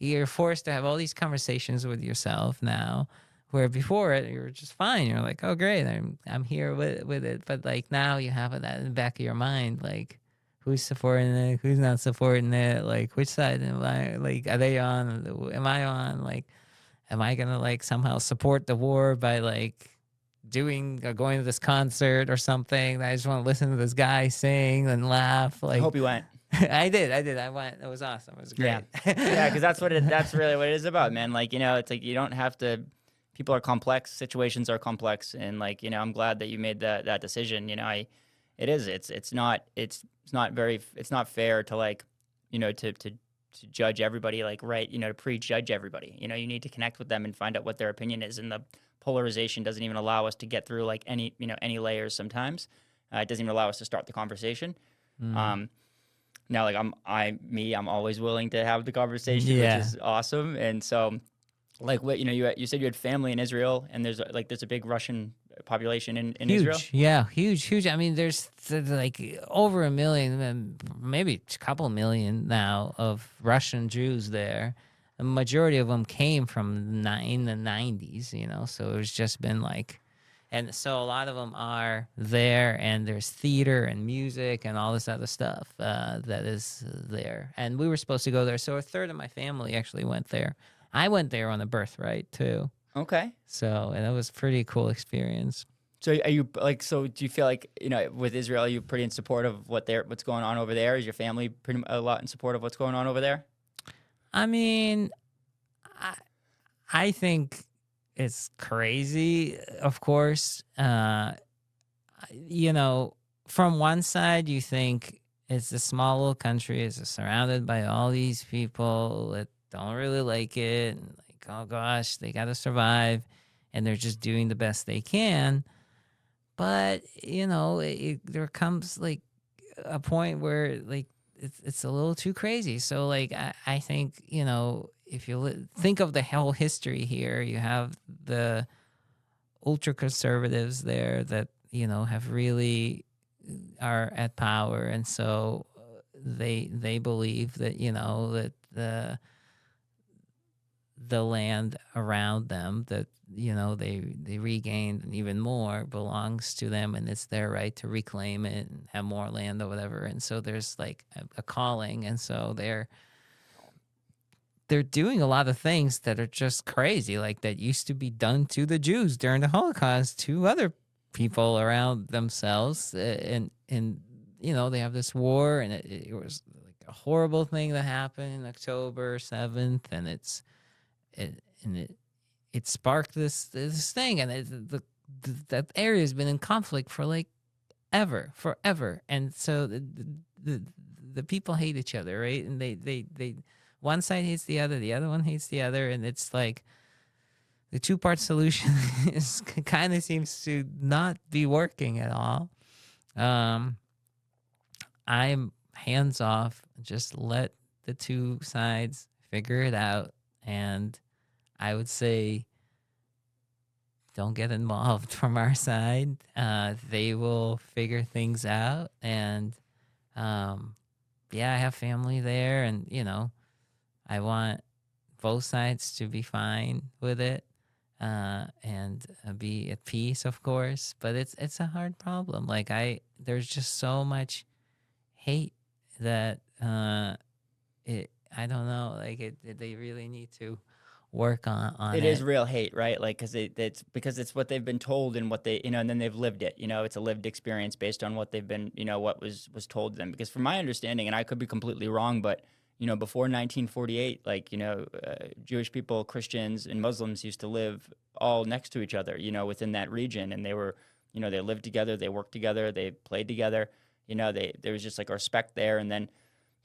you're forced to have all these conversations with yourself now, where before it you were just fine. You're like, oh great, I'm here with it. But like now you have that in the back of your mind, like who's supporting it, who's not supporting it, like which side am I? Like are they on? Am I on? Like am I gonna like somehow support the war by like going to this concert or something. I just want to listen to this guy sing and laugh. I hope you went. I did. I went. It was awesome. It was great. Yeah, because that's really what it is about, man. Like, it's like you don't have to. People are complex, situations are complex, and like, I'm glad that you made that decision. It's not fair to like, to judge everybody like right, to prejudge everybody. You need to connect with them and find out what their opinion is, and the polarization doesn't even allow us to get through like any layers sometimes. It doesn't even allow us to start the conversation. Now, like I'm always willing to have the conversation, which is awesome. And so, like, what you said you had family in Israel, and there's a big Russian population in huge. Israel. Yeah, huge. I mean, there's like over 1 million, maybe a couple million now of Russian Jews there. The majority of them came from in the 90s, so it's just been like. And so a lot of them are there, and there's theater and music and all this other stuff that is there. And we were supposed to go there. So a third of my family actually went there. I went there on a birthright, too. Okay. So, and it was a pretty cool experience. So are you like, so do you feel like, with Israel, are you pretty in support of what's going on over there? Is your family pretty a lot in support of what's going on over there? I mean, I think it's crazy, of course. From one side, you think it's a small little country. It's surrounded by all these people that don't really like it. And like, oh, gosh, they got to survive. And they're just doing the best they can. But, there comes, like, a point where, like, it's a little too crazy. So, like, I think, if you think of the whole history here, you have the ultra conservatives there that have really are at power, and so they believe that that the land around them that they regained and even more belongs to them, and it's their right to reclaim it and have more land or whatever. And so there's like a calling, and so they're doing a lot of things that are just crazy, like that used to be done to the Jews during the Holocaust to other people around themselves. And they have this war, and it was like a horrible thing that happened on October 7th, and it sparked this thing, and that area has been in conflict for like forever. And so the people hate each other, right? And they one side hates the other one hates the other, and it's like the two-part solution is kind of seems to not be working at all. I'm hands off, just let the two sides figure it out, and I would say don't get involved from our side. They will figure things out, and I have family there, and I want both sides to be fine with it, and be at peace, of course. But it's a hard problem. Like there's just so much hate that I don't know. Like they really need to work on it. It is real hate, right? Like, because it's what they've been told and what they, and then they've lived it. It's a lived experience based on what they've been, what was told to them. Because from my understanding, and I could be completely wrong, but before 1948, like, Jewish people, Christians, and Muslims used to live all next to each other, within that region. And they were, they lived together, they worked together, they played together, there was just like a respect there. And then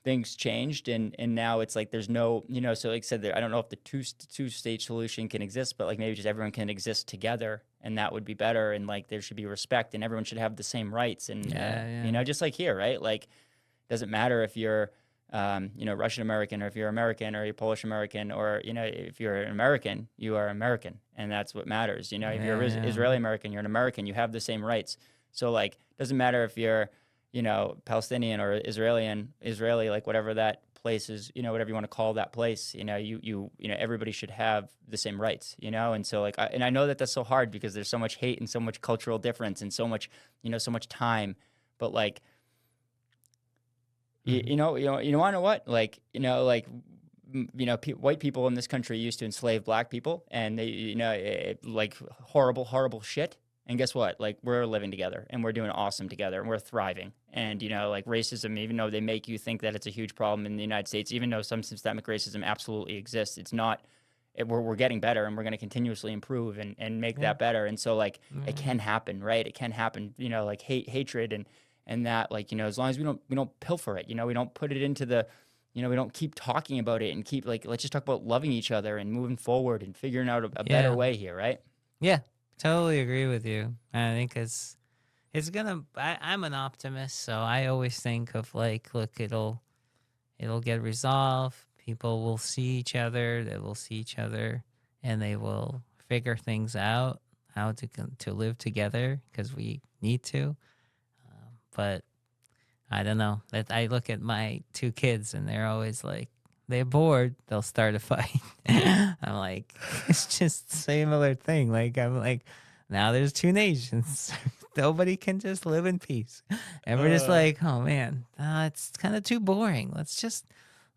things changed, and now it's like there's no, so like I said, I don't know if the two-state solution can exist, but like maybe just everyone can exist together, and that would be better. And like there should be respect, and everyone should have the same rights. And, just like here, right? Like, doesn't matter if you're, Russian American, or if you're American, or you're Polish American, or, if you're an American, you are American. And that's what matters. If you're Israeli American, you're an American, you have the same rights. So like, doesn't matter if you're, Palestinian or Israeli, like whatever that place is, whatever you want to call that place, everybody should have the same rights, And so like, I know that that's so hard because there's so much hate and so much cultural difference and so much, so much time, but like, you want to know what? Like, white people in this country used to enslave black people, and they, like horrible shit. And guess what? Like, we're living together and we're doing awesome together and we're thriving. And, you know, like racism, even though they make you think that it's a huge problem in the United States, even though some systemic racism absolutely exists, it's not. We're getting better, and we're going to continuously improve and make that better. And so, like, it can happen, right? It can happen, you know, like hatred and that, like, you know, as long as we don't pilfer it, you know, we don't put it into the, you know, we don't keep talking about it and keep, like, let's just talk about loving each other and moving forward and figuring out a better way here, right? Yeah, totally agree with you. I think it's gonna. I'm an optimist, so I always think of like, look, it'll get resolved. People will see each other. They will see each other, and they will figure things out, how to live together, because we need to. But I don't know. That I look at my two kids, and they're always like, they're bored, they'll start a fight. I'm like, it's just similar thing. Like, I'm like, now there's two nations. Nobody can just live in peace. And we're just like, oh man, it's kind of too boring. Let's just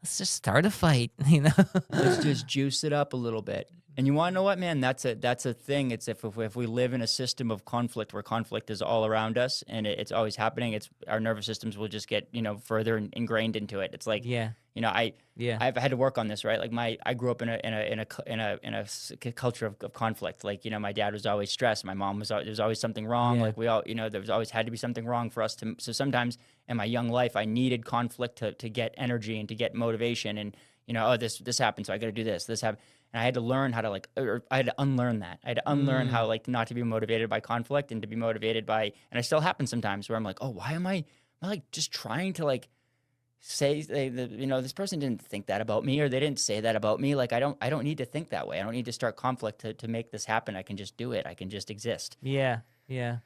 start a fight, you know? Let's just juice it up a little bit. And you want to know what, man? That's a thing. It's if we live in a system of conflict where conflict is all around us and it's always happening, it's our nervous systems will just get, you know, further ingrained into it. It's like, you know, I've had to work on this, right? Like I grew up in a culture of conflict. Like, you know, my dad was always stressed. My mom was there's always something wrong. Like we all, you know, there was always had to be something wrong for us to. So sometimes in my young life, I needed conflict to get energy and to get motivation. And, you know, oh, this happened, so I got to do this. This happened. And I had to learn how to I had to unlearn that. I had to unlearn how like not to be motivated by conflict and to be motivated by, and it still happens sometimes where I'm like, oh, why am I like just trying to like say, you know, this person didn't think that about me or they didn't say that about me. Like, I don't need to think that way. I don't need to start conflict to make this happen. I can just do it. I can just exist. Yeah. I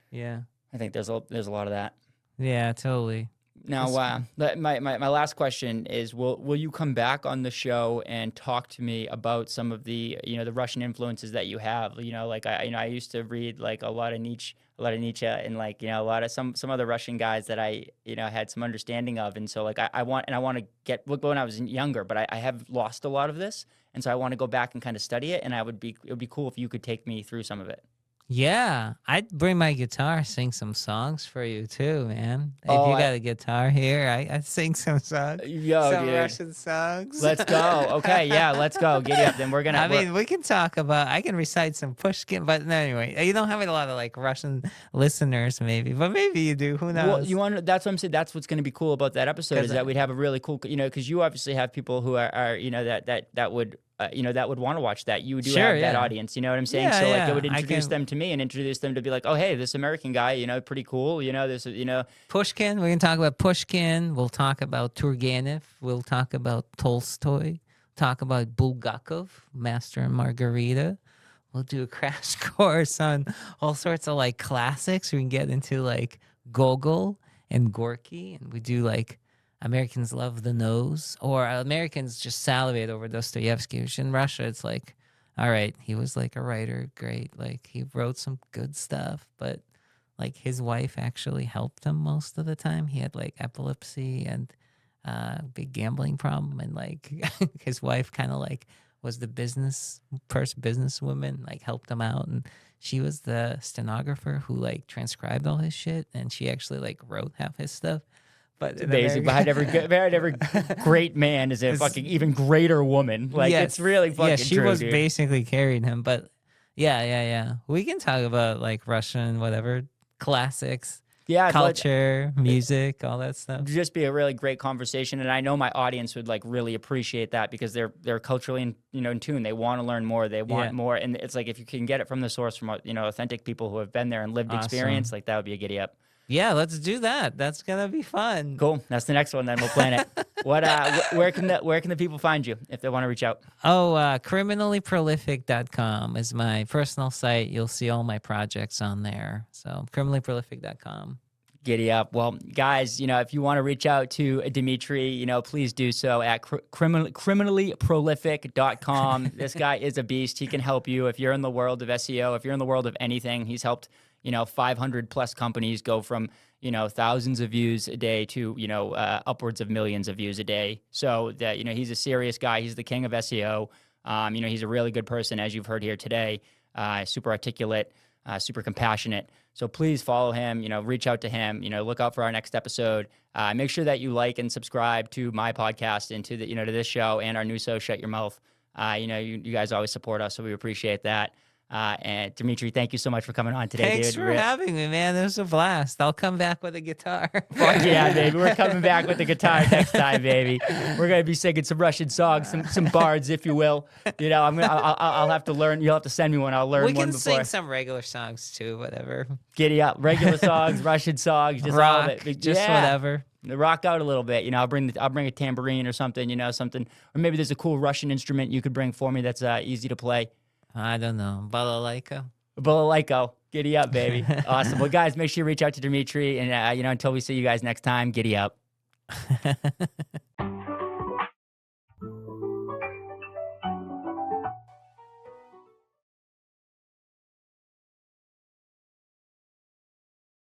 think there's a lot of that. Yeah, totally. Now, my last question is: Will you come back on the show and talk to me about some of the, you know, the Russian influences that you have? You know, like I used to read like a lot of Nietzsche, and like, you know, a lot of some other Russian guys that I, you know, had some understanding of, and so like I want to get when I was younger, but I have lost a lot of this, and so I want to go back and kind of study it, and it would be cool if you could take me through some of it. Yeah, I'd bring my guitar, sing some songs for you too, man. If you got a guitar here, I'd sing some songs. Yo, some dude. Russian songs. Let's go. Okay, yeah, let's go. Giddy up. Then we're gonna. I mean, we can talk about. I can recite some Pushkin, but anyway, you don't have a lot of like Russian listeners, maybe, but maybe you do. Who knows? Well, you want. That's what I'm saying. That's what's going to be cool about that episode is that we'd have a really cool, you know, because you obviously have people who are you know, that would. You know, that would want to watch that. You do have that audience, you know what I'm saying? So like it would introduce them to me and introduce them to be like, oh, hey, this American guy, you know, pretty cool. You know, this, you know. Pushkin, we can talk about Pushkin. We'll talk about Turgenev. We'll talk about Tolstoy. Talk about Bulgakov, Master and Margarita. We'll do a crash course on all sorts of like classics. We can get into like Gogol and Gorky. And we do like Americans love the nose, or Americans just salivate over Dostoevsky, which in Russia, it's like, all right, he was like a writer, great. Like he wrote some good stuff, but like his wife actually helped him most of the time. He had like epilepsy and big gambling problem. And like his wife kind of like was the businesswoman, like helped him out. And she was the stenographer who like transcribed all his shit. And she actually like wrote half his stuff. But it's amazing. Behind every great man is a fucking even greater woman. Like it's really fucking she true, was dude. basically carrying him. But yeah. We can talk about like Russian, whatever, classics, culture, music, all that stuff. It'd just be a really great conversation, and I know my audience would like really appreciate that because they're culturally in tune. They want to learn more. They want more, and it's like if you can get it from the source, from authentic people who have been there and lived experience, like that would be a giddy up. Yeah, let's do that. That's gonna be fun. Cool. That's the next one. Then we'll plan it. Where can the people find you if they want to reach out? Oh, criminallyprolific.com is my personal site. You'll see all my projects on there. So criminallyprolific.com. Giddy up. Well, guys, if you want to reach out to Dmitry, please do so at criminallyprolific.com. This guy is a beast. He can help you if you're in the world of SEO, if you're in the world of anything. He's helped 500 plus companies go from, thousands of views a day to, upwards of millions of views a day. So that, he's a serious guy. He's the king of SEO. He's a really good person, as you've heard here today, super articulate. super compassionate. So please follow him, reach out to him, look out for our next episode. Make sure that you like and subscribe to my podcast and to to this show and our new show, Shut Your Mouth. You guys always support us, so we appreciate that. And Dmitry, thank you so much for coming on today, Thanks dude. for having me, man. It was a blast. I'll come back with a guitar. Fuck yeah, baby. We're coming back with the guitar next time, baby. We're going to be singing some Russian songs, some bards, if you will. I'll have to learn. You'll have to send me one. I'll learn We one can before. sing some regular songs too, whatever. Giddy up. Regular songs, Russian songs, just Rock, all of it. just whatever. Rock out a little bit. I'll bring a tambourine or something, something. Or maybe there's a cool Russian instrument you could bring for me that's easy to play. I don't know. Balalaika. Balalaiko. Giddy up, baby. Awesome. Well, guys, make sure you reach out to Dmitry. And, until we see you guys next time, giddy up.